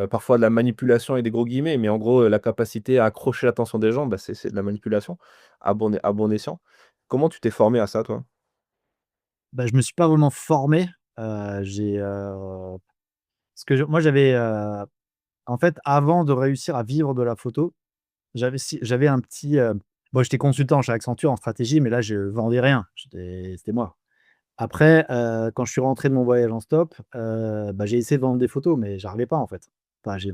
parfois de la manipulation avec des gros guillemets, mais en gros, la capacité à accrocher l'attention des gens, bah, c'est de la manipulation à bon escient. Comment tu t'es formé à ça, toi? Bah, je me suis pas vraiment formé, parce que moi j'avais, en fait, avant de réussir à vivre de la photo, j'avais un petit, bon, j'étais consultant chez Accenture en stratégie, mais là je vendais rien, c'était moi. Après, quand je suis rentré de mon voyage en stop, bah, j'ai essayé de vendre des photos, mais j'arrivais pas, en fait. Enfin, je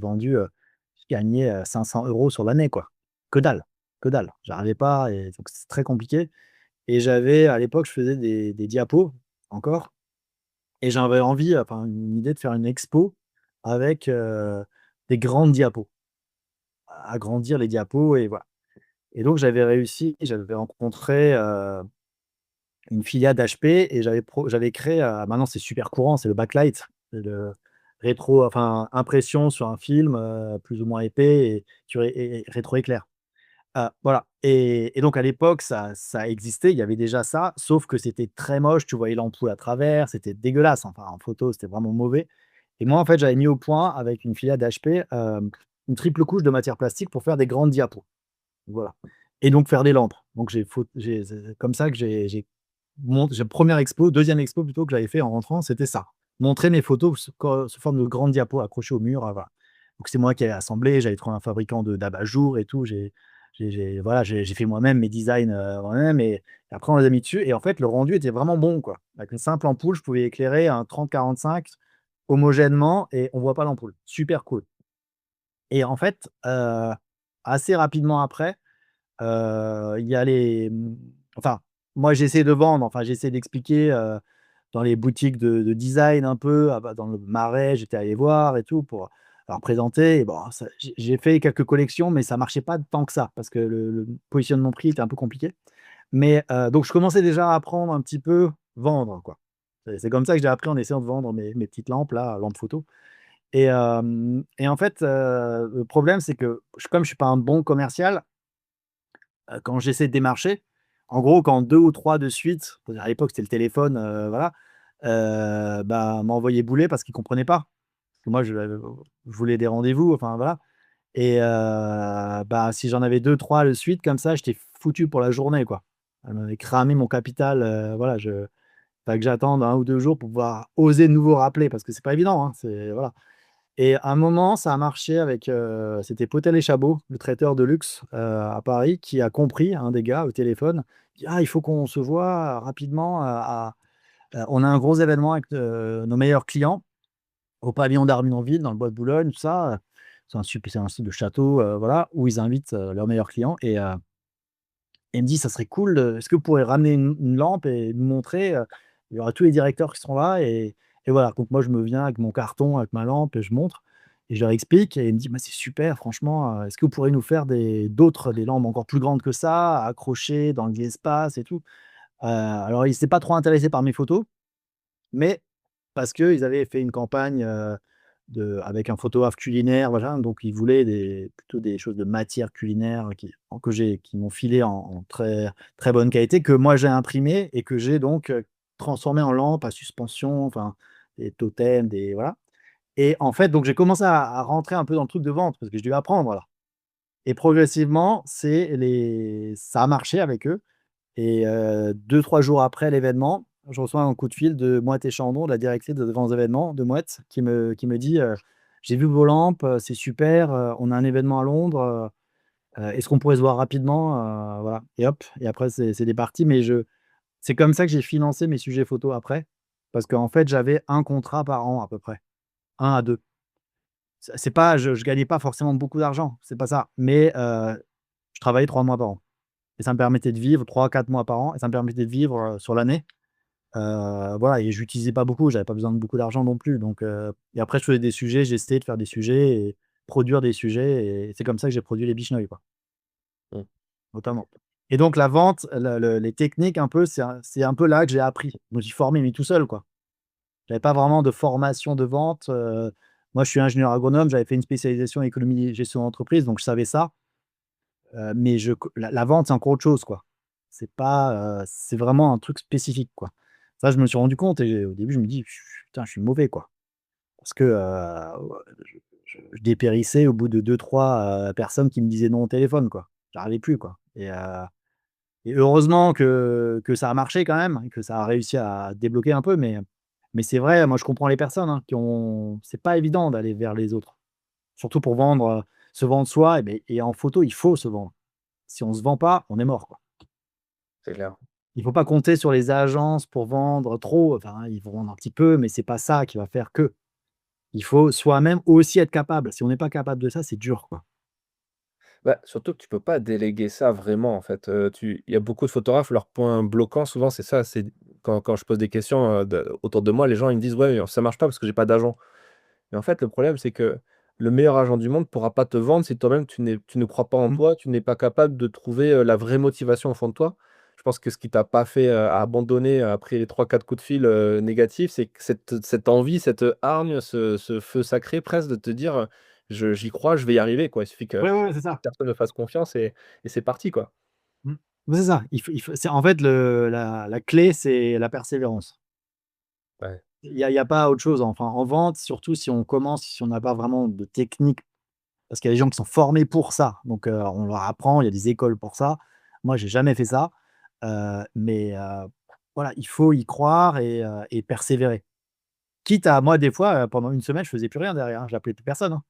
gagnais, 500 € sur l'année, quoi. Que dalle, que dalle. J'arrivais pas et donc c'est très compliqué et à l'époque, je faisais des diapos encore et j'avais envie, enfin une idée de faire une expo avec, des grandes diapos, agrandir les diapos et voilà. Et donc j'avais rencontré, une filiale d'HP et j'avais créé, maintenant c'est super courant, c'est le backlight, c'est le impression sur un film, plus ou moins épais et tu ré et rétroéclair. Voilà, et donc à l'époque ça existait, il y avait déjà ça, sauf que c'était très moche, tu voyais l'ampoule à travers, c'était dégueulasse, enfin en photo, c'était vraiment mauvais. Et moi en fait, j'avais mis au point avec une filiale d'HP, une triple couche de matière plastique pour faire des grandes diapos. Voilà, et donc faire des lampes. Donc c'est comme ça que j'ai 1re expo, 2e expo plutôt que j'avais fait en rentrant, c'était ça. Montrer mes photos sous forme de grandes diapos accrochées au mur, voilà. Donc c'est moi qui ai assemblé, j'avais trouvé un fabricant d'abat-jour et tout, j'ai fait moi-même mes designs, moi-même et après on les a mis dessus et en fait le rendu était vraiment bon, quoi. Avec une simple ampoule, je pouvais éclairer un 30-45 homogènement et on voit pas l'ampoule. Super cool. Et en fait, assez rapidement après, il y a enfin, moi j'essaie de vendre, enfin j'essaie d'expliquer, dans les boutiques de design un peu, bah, dans le Marais, j'étais allé voir et tout pour leur présenter et bon, ça j'ai fait quelques collections, mais ça marchait pas tant que ça parce que le positionnement prix était un peu compliqué. Mais donc je commençais déjà à apprendre un petit peu vendre, quoi. C'est comme ça que j'ai appris en essayant de vendre mes petites lampes là, lampes photo et en fait, le problème c'est que comme je suis pas un bon commercial, quand j'essaie de démarcher, en gros, quand 2 ou 3 de suite, à l'époque c'était le téléphone, voilà, bah, m'envoyaient bouler parce qu'ils comprenaient pas. Parce que moi je voulais des rendez-vous, enfin voilà bah, si j'en avais deux trois de suite comme ça, j'étais foutu pour la journée, quoi. Elle m'avait cramé mon capital, voilà, fallait que j'attende un ou 2 jours pour pouvoir oser de nouveau rappeler parce que c'est pas évident, hein, c'est voilà et à un moment, ça a marché avec, c'était Potel& et Chabot, le traiteur de luxe, à Paris, qui a compris, un des gars au téléphone, il dit: «Ah, il faut qu'on se voit rapidement, on a un gros événement avec, nos meilleurs clients au pavillon d'Armenonville, dans le bois de Boulogne, tout ça, c'est un style de château, voilà, où ils invitent, leurs meilleurs clients et il me dit: «Ça serait cool est-ce que vous pourrez ramener une lampe et nous montrer, il y aura tous les directeurs qui seront là» et voilà. Donc moi, je me viens avec mon carton, avec ma lampe et je montre et je leur explique et il me dit: «Bah, c'est super franchement, est-ce que vous pourrez nous faire des lampes encore plus grandes que ça, à accrocher dans l'espace et tout?» Alors il s'était pas trop intéressé par mes photos, mais parce qu'ils avaient fait une campagne, avec un photographe culinaire, voilà, donc ils voulaient plutôt des choses de matière culinaire qui m'ont filé en très très bonne qualité, que moi j'ai imprimé et que j'ai donc, transformé en lampe à suspension, enfin, des totems, des voilà et en fait, donc j'ai commencé à rentrer un peu dans le truc de vente parce que je devais apprendre, voilà et progressivement, ça a marché avec eux et 2-3 jours après l'événement, je reçois un coup de fil de Moët et Chandon, la directrice de grands événements de Moët, qui me dit, «J'ai vu vos lampes, c'est super, on a un événement à Londres, est-ce qu'on pourrait se voir rapidement?» Voilà et hop et après c'est parti, mais c'est comme ça que j'ai financé mes sujets photos après, parce qu'en fait, j'avais un contrat par an à peu près, un à 2. C'est pas je gagnais pas forcément beaucoup d'argent, c'est pas ça, mais je travaillais 3 mois par an et ça me permettait de vivre 3-4 mois par an et ça me permettait de vivre, sur l'année. Voilà et j'utilisais pas beaucoup, j'avais pas besoin de beaucoup d'argent non plus donc et après je faisais des sujets, j'ai essayé de faire des sujets et produire des sujets et c'est comme ça que j'ai produit les Bishnoi, quoi, Mmh. notamment. Et donc la vente, le les techniques un peu, c'est un peu là que j'ai appris. Je me suis formé, mais tout seul, quoi. J'avais pas vraiment de formation de vente, moi je suis ingénieur agronome, j'avais fait une spécialisation économie et gestion d'entreprise, donc je savais ça, mais la vente, c'est encore autre chose, quoi. C'est pas, c'est vraiment un truc spécifique, quoi. Ça, je me suis rendu compte et au début, je me dis: «Putain, je suis mauvais, quoi». Parce que, je dépérissais au bout de deux trois personnes qui me disaient non au téléphone, quoi. J'arrivais plus, quoi et heureusement que ça a marché quand même et que ça a réussi à débloquer un peu, mais c'est vrai, moi, je comprends les personnes, hein, qui ont c'est pas évident d'aller vers les autres. Surtout pour se vendre soi et en photo, il faut se vendre. Si on se vend pas, on est mort, quoi. C'est clair. Il faut pas compter sur les agences pour vendre trop, enfin, ils vont vendre un petit peu, mais c'est pas ça qui va faire que. Il faut soi-même aussi être capable. Si on n'est pas capable de ça, c'est dur, quoi. Bah, surtout que tu peux pas déléguer ça vraiment, en fait, il y a beaucoup de photographes, leur point bloquant souvent c'est ça, c'est quand je pose des questions, autour de moi, les gens ils me disent: «Ouais, ça marche pas parce que j'ai pas d'agent». Mais en fait, le problème, c'est que le meilleur agent du monde pourra pas te vendre si toi-même tu ne crois pas en Mmh. toi, tu n'es pas capable de trouver, la vraie motivation au fond de toi. Je pense que ce qui t'a pas fait, abandonner après les trois quatre coups de fil, négatifs, c'est que cette envie, cette, hargne, ce feu sacré presque de te dire, «J'y crois, je vais y arriver, quoi». Il suffit que Ouais, ouais, ouais, c'est ça. personne me fasse confiance et c'est parti, quoi. Mmh. Ouais, c'est ça. Il faut c'est en fait la clé, c'est la persévérance. Ouais. Il y a pas autre chose. Enfin, en vente, surtout si on commence, si on n'a pas vraiment de technique, parce qu'il y a des gens qui sont formés pour ça. Donc, on leur apprend, il y a des écoles pour ça. Moi, j'ai jamais fait ça, mais, voilà, il faut y croire et persévérer. Quitte à moi, des fois, pendant une semaine, je faisais plus rien derrière, hein, j'appelais plus personne, hein,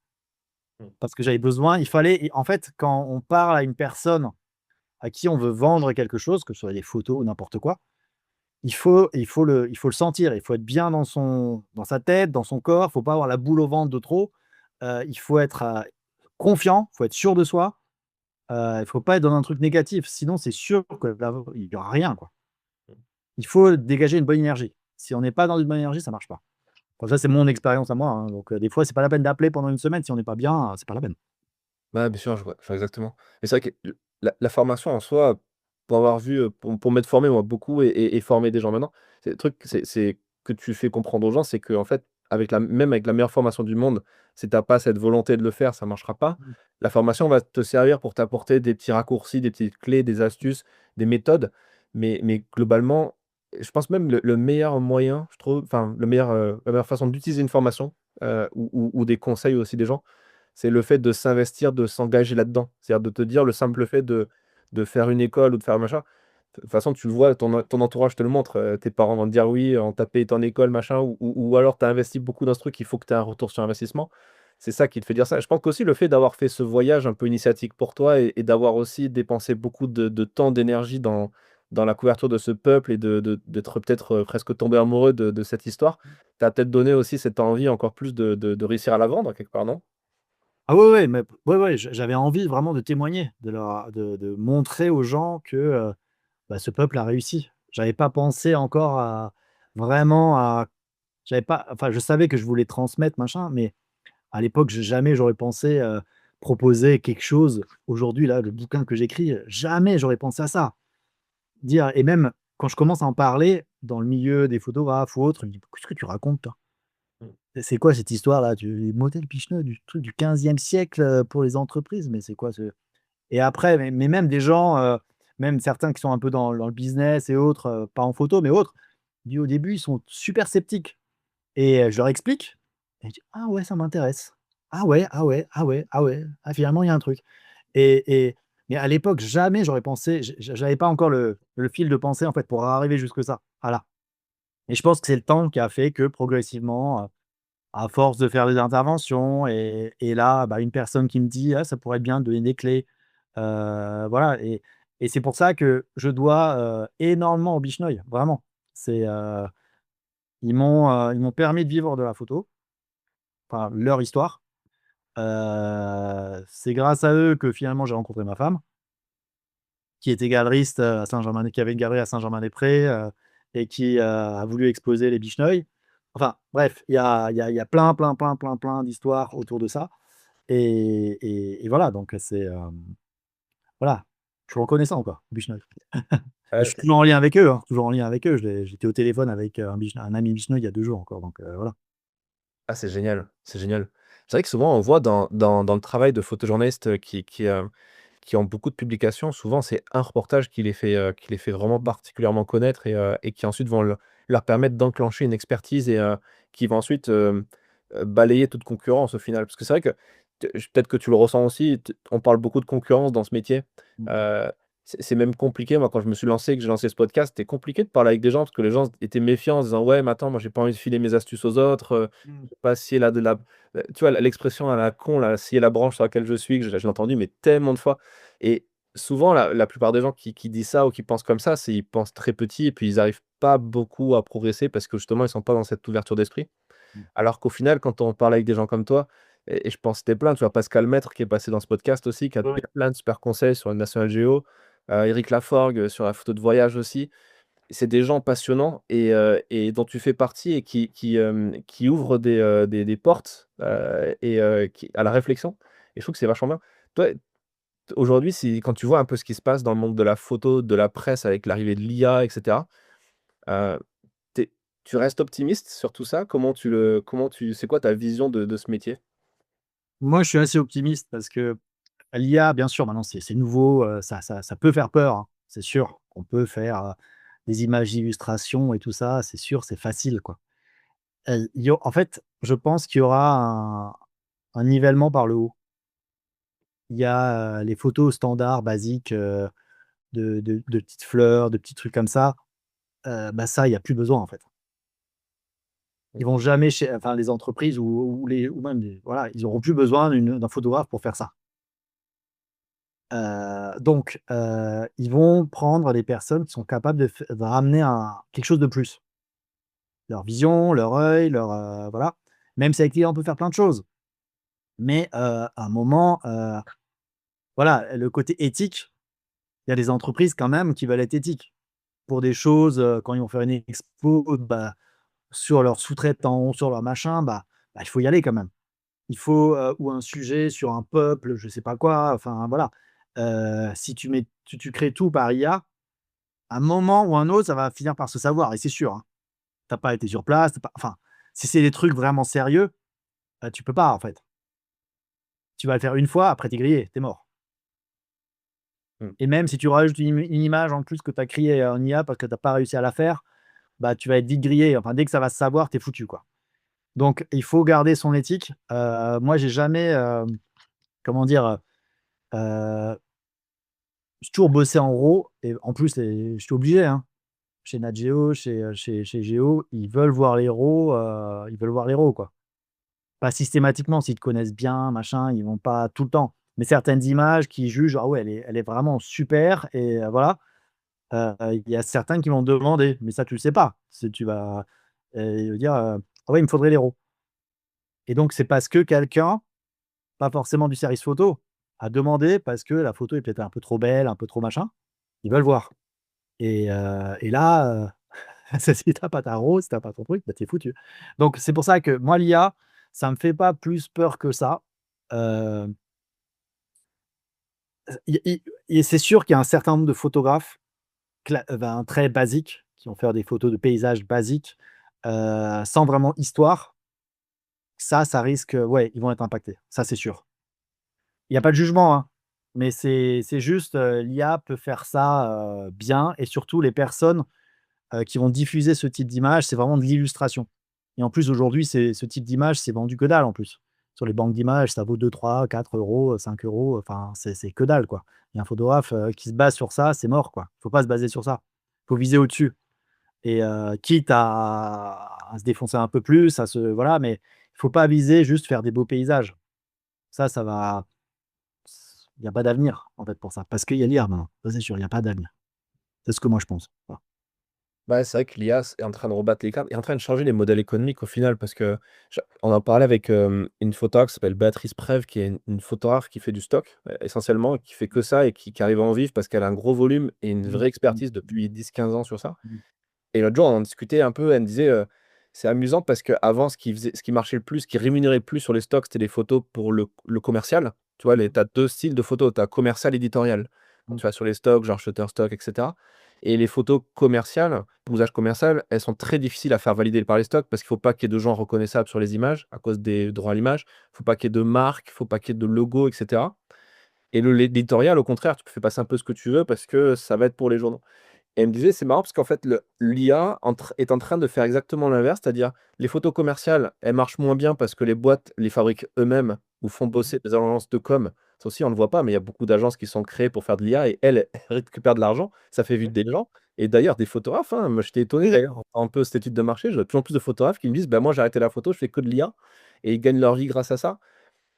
Mmh. parce que j'avais besoin il fallait et en fait, quand on parle à une personne à qui on veut vendre quelque chose, que ce soit des photos ou n'importe quoi, il faut le sentir, il faut être bien dans sa tête, dans son corps, il faut pas avoir la boule au ventre de trop, il faut être, confiant, il faut être sûr de soi, il faut pas être dans un truc négatif, sinon c'est sûr que là il y aura rien, quoi. Il faut dégager une bonne énergie. Si on n'est pas dans une bonne énergie, ça marche pas. Enfin ça, c'est mon expérience à moi, hein, donc des fois, c'est pas la peine d'appeler pendant une semaine si on n'est pas bien, c'est pas la peine. Ouais, bien sûr, je vois exactement. Et c'est vrai que l la formation en soi, pour avoir vu, pour m'être formé moi beaucoup et former des gens maintenant, c'est le truc, c'est que tu fais comprendre aux gens, c'est qu'en fait, avec la meilleure formation du monde, si tu as pas cette volonté de le faire, ça marchera pas. Mmh. La formation va te servir pour t'apporter des petits raccourcis, des petites clés, des astuces, des méthodes, mais globalement, je pense même le meilleur moyen, je trouve, enfin la meilleure façon d'utiliser une formation, ou des conseils aussi des gens, c'est le fait de s'investir, de s'engager là-dedans. C'est-à-dire de te dire le simple fait de faire une école ou de faire un machin. De toute façon, tu le vois, ton entourage te le montre, tes parents vont te dire: «Oui, on t'a payé ton école, machin», ou alors tu as investi beaucoup dans ce truc, il faut que tu aies un retour sur investissement. C'est ça qui te fait dire ça. Je pense qu'aussi le fait d'avoir fait ce voyage un peu initiatique pour toi et d'avoir aussi dépensé beaucoup de temps, d'énergie dans la couverture de ce peuple et d'être peut-être, presque tombé amoureux de cette histoire, t'as peut-être donné aussi cette envie encore plus de réussir à la vendre quelque part, non? Ah ouais, ouais, mais ouais, ouais, j'avais envie vraiment de témoigner, de montrer aux gens que, bah, ce peuple a réussi. J'avais pas pensé encore à vraiment à j'avais pas enfin, je savais que je voulais transmettre machin, mais à l'époque, jamais j'aurais pensé, proposer quelque chose. Aujourd'hui, là, le bouquin que j'écris, jamais j'aurais pensé à ça. Dire et même quand je commence à en parler dans le milieu des photographes ou autres, ils me disent: «Qu'est-ce que tu racontes toi? Mmh. C'est quoi cette histoire-là? Du modèle Pichenot, du truc du 15e siècle, pour les entreprises, mais c'est quoi ce?» Et après, mais même des gens, même certains qui sont un peu dans le business et autres, pas en photo, mais autres, dit au début, ils sont super sceptiques et je leur explique et ils disent: «Ah ouais, ça m'intéresse. Ah ouais, ah ouais, ah ouais, ah ouais, ah finalement il y a un truc» et mais à l'époque, jamais j'aurais pensé, j'avais pas encore le fil de pensée, en fait, pour arriver jusque ça. Voilà et je pense que c'est le temps qui a fait que progressivement, à force de faire des interventions et là, bah, une personne qui me dit: «Ah, ça pourrait être bien de donner des clés». Voilà et c'est pour ça que je dois, énormément au Bishnoi, vraiment. C'est, ils m'ont permis de vivre de la photo, enfin leur histoire. C'est grâce à eux que finalement j'ai rencontré ma femme, qui était galeriste, à Saint-Germain qui avait une galerie à Saint-Germain-des-Prés, et qui, a voulu exposer les Bishnoi. Enfin bref, il y a plein, plein, plein, plein, plein d'histoires autour de ça. Et voilà, donc c'est, voilà, je suis reconnaissant quoi, Bushnell. Je suis toujours en lien avec eux, hein, toujours en lien avec eux. J'étais au téléphone avec, un ami Bushnell il y a 2 jours encore, donc voilà. Ah, c'est génial, c'est génial. C'est vrai que souvent on voit dans le travail de photojournalistes, qui ont beaucoup de publications, souvent c'est un reportage qui les fait vraiment Mmh. particulièrement connaître et qui ensuite vont leur permettre d'enclencher une expertise qui va ensuite, balayer toute concurrence au final. Parce que c'est vrai que peut-être que tu le ressens aussi, on parle beaucoup de concurrence dans ce métier. Mmh. Heu, c'est même compliqué. Moi, quand je me suis lancé, que j'ai lancé ce podcast, c'était compliqué de parler avec des gens parce que les gens étaient méfiants en se disant: «Ouais, mais attends, moi j'ai pas envie de filer mes astuces aux autres, Mmh. je sais pas scier la de la» tu vois l'expression à la con là, scier la branche sur laquelle je suis, que je l'ai entendu mais tellement de fois et souvent la plupart des gens qui disent ça ou qui pensent comme ça, c'est ils pensent très petit et puis ils arrivent pas beaucoup à progresser parce que justement ils sont pas dans cette ouverture d'esprit. Mmh. Alors qu'au final, quand on parle avec des gens comme toi et je pense que tu plein, tu vois? Pascal Maître qui est passé dans ce podcast aussi, qui a Oui, oui. donné plein de super conseils sur le National Geo, Éric Laforgue, sur la photo de voyage aussi. C'est des gens passionnants et dont tu fais partie et qui ouvrent des portes, qui à la réflexion et je trouve que c'est vachement bien. Toi, aujourd'hui, si quand tu vois un peu ce qui se passe dans le monde de la photo, de la presse avec l'arrivée de l'IA et cetera, heu, tu tu restes optimiste sur tout ça? Comment tu c'est quoi ta vision de ce métier? Moi, je suis assez optimiste parce que l'IA, bien sûr, maintenant c'est nouveau, ça peut faire peur, hein. C'est sûr qu'on peut faire, des images d'illustration et tout ça, c'est sûr, c'est facile, quoi. Il y au en fait, je pense qu'il y aura un nivellement par le haut. Il y a, les photos standards basiques, de petites fleurs, de petits trucs comme ça, bah, ça, il y a plus besoin, en fait. Ils vont jamais chez enfin les entreprises ou même des voilà, ils auront plus besoin d'un photographe pour faire ça. Donc ils vont prendre des personnes qui sont capables de ramener quelque chose de plus. Leur vision, leur œil, voilà. Même si avec l'IA on peut faire plein de choses, mais à un moment, voilà, le côté éthique, il y a des entreprises quand même qui veulent être éthiques. Pour des choses, quand ils vont faire une expo, bah, sur leurs sous-traitants, sur leur machin, bah, il faut y aller quand même. Il faut, ou un sujet sur un peuple, je sais pas quoi, enfin voilà. Si tu crées tout par IA, À un moment ou un autre, ça va finir par se savoir et c'est sûr, hein. Tu pas été sur place, tu pas enfin, si c'est des trucs vraiment sérieux, tu peux pas, en fait. Tu vas le faire une fois, après tu grillé, tu mort. Mmh. Et même si tu rajoutes une image en plus que tu as créée en IA parce que tu pas réussi à la faire, bah, tu vas être vite grillé. Enfin, dès que ça va se savoir, tu es foutu, quoi. Donc il faut garder son éthique. Moi, j'ai jamais, comment dire? J'ai toujours bossé en RAW et en plus, je suis obligé, hein. Chez Nat Geo, chez Géo, ils veulent voir les RAW, ils veulent voir les RAW, quoi. Pas systématiquement, s'ils te connaissent bien, machin, ils vont pas tout le temps. Mais certaines images qui jugent: «Ah ouais, elle est vraiment super» et voilà. Il y a certains qui vont demander, mais ça tu le sais pas. C'est tu vas, ils vont dire, «Ah ouais, il me faudrait les RAW» et donc c'est parce que quelqu'un, pas forcément du service photo, a demandé parce que la photo est peut-être un peu trop belle, un peu trop machin. Ils veulent voir et là, si tu as pas ta RAW, si tu as pas ton truc, bah, tu es foutu. Donc c'est pour ça que moi l'IA, ça me fait pas plus peur que ça. Heu, i et c'est sûr qu'il y a un certain nombre de photographes ben, très basiques, qui vont faire des photos de paysages basiques, sans vraiment histoire. Ça risque, ouais, ils vont être impactés, ça c'est sûr. Il y a pas de jugement, hein, mais c'est juste, l'IA peut faire ça, bien et surtout les personnes, qui vont diffuser ce type d'image, c'est vraiment de l'illustration et en plus aujourd'hui, c'est ce type d'image, c'est vendu que dalle en plus. Sur les banques d'images, ça vaut 2, 3, 4 €, 5 €, enfin c'est que dalle quoi. Il y a un photographe, qui se base sur ça, c'est mort quoi. Faut pas se baser sur ça. Faut viser au-dessus et quitte à se défoncer un peu plus, à se voilà, mais il faut pas viser juste faire des beaux paysages. Ça va il y a pas d'avenir en fait pour ça, parce qu'il y a l'IA maintenant. Ça c'est sûr, il y a pas d'avenir. C'est ce que moi je pense. Voilà. Ouais, c'est vrai que l'IA est en train de rebattre les cartes, est en train de changer les modèles économiques au final parce que on en parlait avec une photographe qui s'appelle Béatrice Preuve, qui est une photographe qui fait du stock essentiellement, qui fait que ça et qui arrive à en vivre parce qu'elle a un gros volume et une Mmh. vraie Mmh. expertise depuis 10 15 ans sur ça. Mmh. Et l'autre jour, on en discutait un peu, elle me disait, c'est amusant parce qu'avant ce qui marchait le plus, ce qui rémunérait le plus sur les stocks, c'était les photos pour le commercial. Tu vois, tu as 2 styles de photos, tu as commercial, éditorial. Quand Mmh. tu vas sur les stocks, genre Shutterstock et cetera et les photos commerciales, pour usage commercial, elles sont très difficiles à faire valider par les stocks parce qu'il faut pas qu'il y ait de gens reconnaissables sur les images à cause des droits à l'image. Il faut pas qu'il y ait de marque, il faut pas qu'il y ait de logo et cetera et l'éditorial, au contraire, tu peux faire passer un peu ce que tu veux parce que ça va être pour les journaux. Et elle me disait: «C'est marrant parce qu'en fait, l'IA est en train de faire exactement l'inverse, c'est-à-dire les photos commerciales, elles marchent moins bien parce que les boîtes les fabriquent eux-mêmes ou font Mmh. bosser des agences de com». Ça aussi, on ne le voit pas, mais il y a beaucoup d'agences qui sont créées pour faire de l'IA et elles, elles récupèrent de l'argent. Ça fait vivre Ouais. des gens et d'ailleurs des photographes, hein, moi j'étais étonné d'ailleurs, en faisant un peu cette étude de marché, je vois de plus en plus de photographes qui me disent: «Bah, moi j'ai arrêté la photo, je fais que de l'IA» et ils gagnent leur vie grâce à ça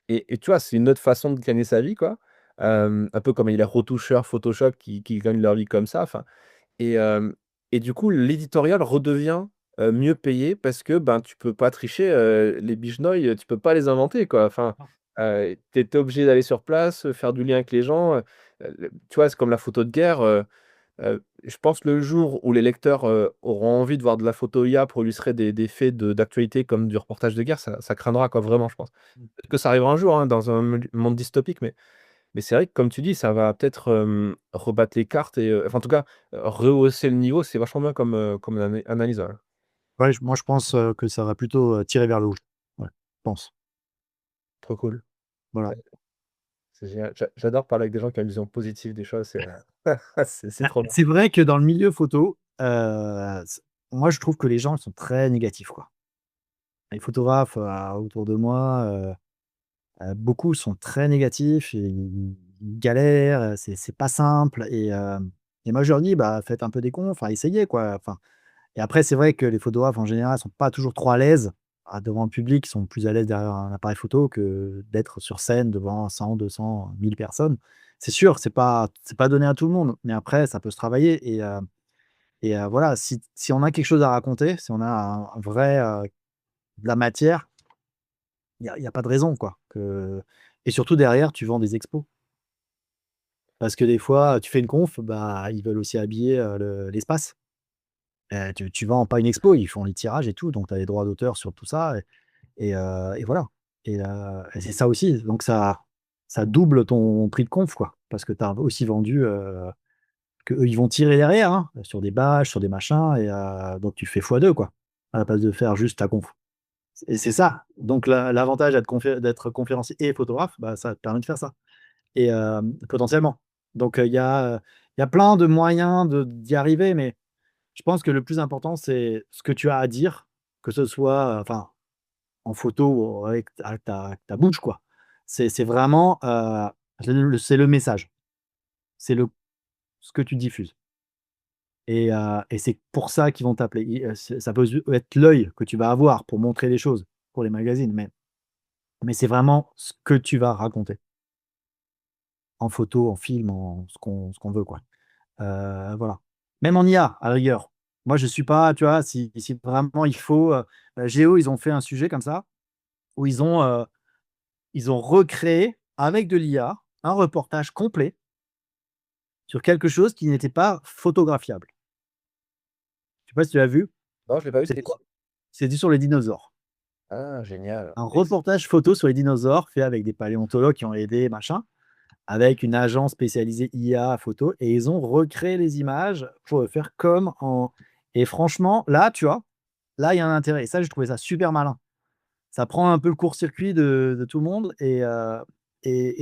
et tu vois, c'est une autre façon de gagner sa vie, quoi. Un peu comme il y a les retoucheurs Photoshop qui gagnent leur vie comme ça, enfin et du coup, l'éditorial redevient, mieux payé parce que, ben, tu peux pas tricher, les bicheneuils, tu peux pas les inventer, quoi. Enfin, Ah. tu es obligé d'aller sur place, faire du lien avec les gens, le tu vois, c'est comme la photo de guerre, je pense le jour où les lecteurs, auront envie de voir de la photo IA pour illustrer des faits d'actualité comme du reportage de guerre, ça craindra, quoi, vraiment, je pense. Mmh. Peut-être que ça arrivera un jour, hein, dans un monde dystopique, mais c'est vrai que comme tu dis, ça va peut-être, rebattre les cartes et enfin en tout cas, rehausser le niveau. C'est vachement bien comme analyse, ouais. Ouais, moi je pense, que ça va plutôt, tirer vers le haut. Ouais, je pense. Trop cool. Voilà. Ouais, c'est génial. J'adore parler avec des gens qui ont une vision positive des choses, c'est, c'est Bah, trop bien. c'est vrai que dans le milieu photo, moi je trouve que les gens ils sont très négatifs, quoi. Les photographes, autour de moi, beaucoup sont très négatifs et ils galèrent, c'est pas simple et moi je leur dis: «Bah, faites un peu des confs, enfin essayez quoi». Enfin et après c'est vrai que les photographes en général sont pas toujours trop à l'aise, devant le public, ils sont plus à l'aise derrière un appareil photo que d'être sur scène devant 100, 200, 1000 personnes. C'est sûr, c'est pas donné à tout le monde, mais après ça peut se travailler et voilà, si on a quelque chose à raconter, si on a un vrai, de la matière, il y a pas de raison quoi que et surtout derrière tu vends des expos. Parce que des fois, tu fais une conf, bah, ils veulent aussi habiller, l'espace. Tu vends pas une expo, ils font les tirages et tout, donc tu as les droits d'auteur sur tout ça et voilà et c'est ça aussi, donc ça double ton prix de conf, quoi. Parce que tu as aussi vendu, qu'eux, ils vont tirer derrière, hein, sur des badges, sur des machins, et donc tu fais x2, quoi, à la place de faire juste ta conf. Et c'est ça. Donc l'avantage d'être conférencier et photographe, bah, ça te permet de faire ça. Et potentiellement. Donc il y a plein de moyens d'y arriver, mais je pense que le plus important, c'est ce que tu as à dire, que ce soit, enfin, en photo ou avec ta bouche, quoi. C'est vraiment, c'est le message. C'est ce que tu diffuses, et c'est pour ça qu'ils vont t'appeler. Ça peut être l'œil que tu vas avoir pour montrer les choses pour les magazines, mais c'est vraiment ce que tu vas raconter en photo, en film, en ce qu'on veut, quoi. Voilà. Même en IA, à la rigueur. Moi, je suis pas, tu vois, si vraiment il faut, Géo, ils ont fait un sujet comme ça, où ils ont recréé avec de l'IA un reportage complet sur quelque chose qui n'était pas photographiable. Je sais pas si tu l'as vu? Non, je l'ai pas vu, c'était C'était quoi? c'était sur les dinosaures. Ah, génial. Un reportage photo sur les dinosaures fait avec des paléontologues qui ont aidé, machin, avec une agence spécialisée IA photo, et ils ont recréé les images pour faire comme en et franchement, là, tu vois, là, il y a un intérêt, et ça, j'ai trouvé ça super malin. Ça prend un peu le court-circuit de tout le monde, et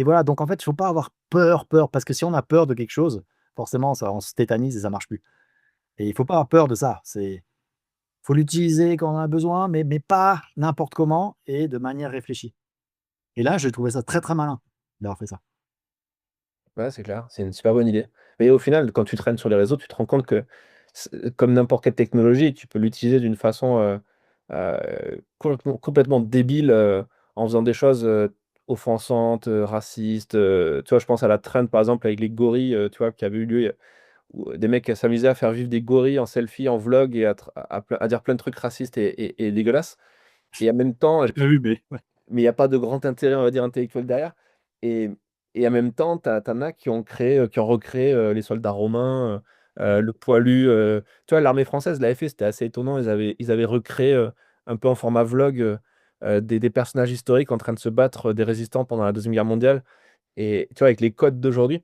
voilà. Donc en fait, il faut pas avoir peur, parce que si on a peur de quelque chose, forcément ça on se tétanise et ça marche plus, et il faut pas avoir peur de ça. Faut l'utiliser quand on en a besoin, mais pas n'importe comment et de manière réfléchie, et là, j'ai trouvé ça très, très malin d'avoir fait ça. Ouais, c'est clair, c'est une super bonne idée. Mais au final, quand tu traînes sur les réseaux, tu te rends compte que comme n'importe quelle technologie, tu peux l'utiliser d'une façon, complètement débile, en faisant des choses, offensantes, racistes, tu vois? Je pense à la trend, par exemple, avec les gorilles, tu vois? Qui avait eu lieu, où des mecs s'amusaient à faire vivre des gorilles en selfie, en vlog, et à dire plein de trucs racistes et dégueulasses, et en même temps, J'ai pas vu, mais ouais. mais il y a pas de grand intérêt, on va dire, intellectuel derrière, et en même temps, tu en as qui ont recréé, les soldats romains, le poilu, tu vois? L'armée française l'avait fait, c'était assez étonnant. Ils avaient recréé, un peu en format vlog, des personnages historiques en train de se battre, des résistants pendant la 2e guerre mondiale, et tu vois? Avec les codes d'aujourd'hui,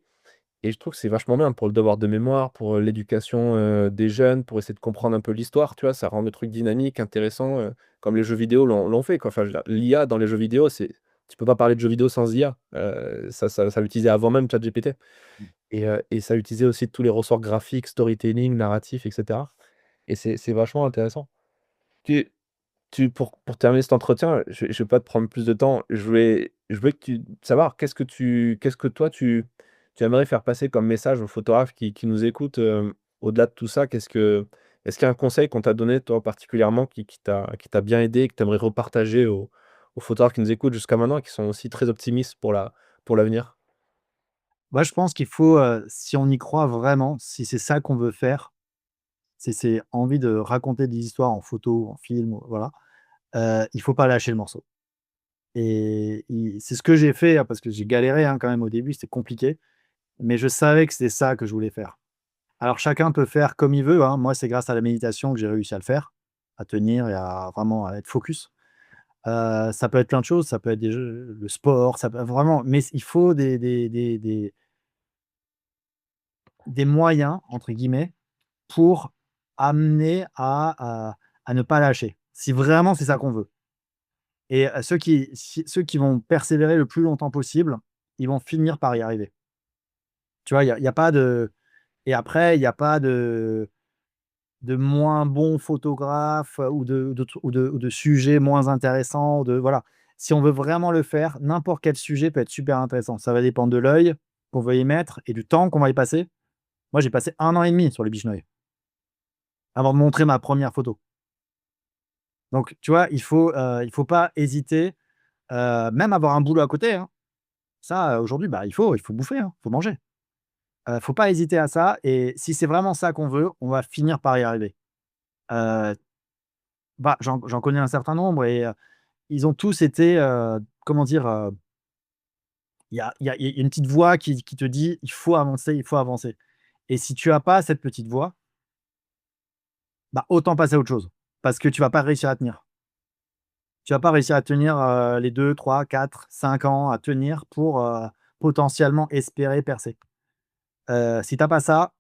et je trouve que c'est vachement bien pour le devoir de mémoire, pour, l'éducation, des jeunes, pour essayer de comprendre un peu l'histoire, tu vois? Ça rend le truc dynamique, intéressant, comme les jeux vidéo l'ont fait, quoi. Enfin, je veux dire, l'IA dans les jeux vidéo, c'est tu peux pas parler de jeux vidéo sans IA. Ça l'utilisait avant même ChatGPT, et ça utilisait aussi tous les ressorts graphiques, storytelling, narratif, et cetera, et c'est vachement intéressant. Tu pour terminer cet entretien, je vais pas te prendre plus de temps. Je voulais que tu savoir qu'est-ce que toi tu aimerais faire passer comme message aux photographes qui nous écoutent, au-delà de tout ça? Est-ce qu'il y a un conseil qu'on t'a donné, toi, particulièrement, qui t'a bien aidé et que tu aimerais repartager aux photographes qui nous écoutent jusqu'à maintenant et qui sont aussi très optimistes pour l'avenir? Moi, je pense qu'il faut, si on y croit vraiment, si c'est ça qu'on veut faire, si c'est envie de raconter des histoires en photo, en film, voilà, il faut pas lâcher le morceau, et c'est ce que j'ai fait, hein, parce que j'ai galéré, hein, quand même au début, c'était compliqué, mais je savais que c'était ça que je voulais faire. Alors chacun peut faire comme il veut, hein. Moi, c'est grâce à la méditation que j'ai réussi à le faire, à tenir et à vraiment à être focus. Ça peut être plein de choses, ça peut être le sport, ça peut vraiment, mais il faut des «moyens» entre guillemets pour amener à ne pas lâcher. Si vraiment c'est ça qu'on veut, et ceux qui vont persévérer le plus longtemps possible, ils vont finir par y arriver. Tu vois? Il y a pas de Et après, il y a pas de moins bons photographes, ou de sujets moins intéressants, voilà. Si on veut vraiment le faire, n'importe quel sujet peut être super intéressant. Ça va dépendre de l'œil qu'on veut y mettre et du temps qu'on va y passer. Moi, j'ai passé 1 an et demi sur le Bishnoi avant de montrer ma première photo. Donc tu vois, il faut pas hésiter, même avoir un boulot à côté, hein. Ça, aujourd'hui, bah, il faut bouffer, hein, il faut manger. Faut pas hésiter à ça, et si c'est vraiment ça qu'on veut, on va finir par y arriver. Heu, Bah, j'en connais un certain nombre, et ils ont tous été, comment dire? Il y a une petite voix qui te dit: «Il faut avancer, il faut avancer», et si tu as pas cette petite voix, bah, autant passer à autre chose, parce que tu vas pas réussir à tenir. Tu vas pas réussir à tenir, les 2, 3, 4, 5 ans à tenir pour, potentiellement espérer percer. Si tu as pas ça,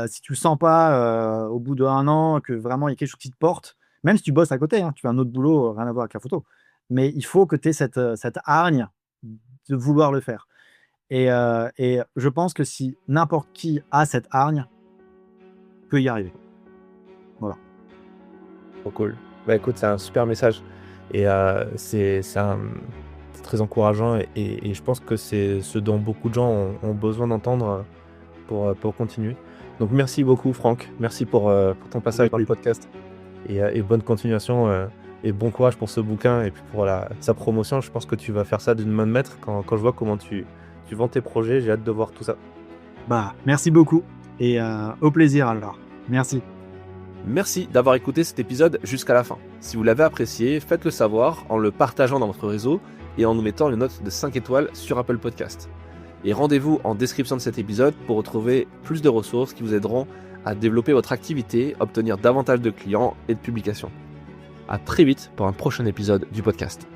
Si tu le sens pas, au bout d'1 an que vraiment il y a quelque chose qui te porte, même si tu bosses à côté, hein, tu fais un autre boulot, rien à voir avec la photo. Mais il faut que tu aies cette hargne de vouloir le faire et je pense que si n'importe qui a cette hargne, peut y arriver. Voilà. Trop cool. Bah, écoute, c'est un super message et c'est très encourageant et je pense que c'est ce dont beaucoup de gens ont besoin d'entendre, pour continuer. Donc merci beaucoup Franck, merci pour ton passage dans le podcast et bonne continuation, et bon courage pour ce bouquin et puis pour sa promotion. Je pense que tu vas faire ça d'une main de maître quand je vois comment tu vends tes projets, j'ai hâte de voir tout ça. Bah, merci beaucoup et au plaisir alors. Merci. Merci d'avoir écouté cet épisode jusqu'à la fin. Si vous l'avez apprécié, faites-le savoir en le partageant dans votre réseau et en nous mettant une note de 5 étoiles sur Apple Podcast. Et rendez-vous en description de cet épisode pour retrouver plus de ressources qui vous aideront à développer votre activité, obtenir davantage de clients et de publications. À très vite pour un prochain épisode du podcast.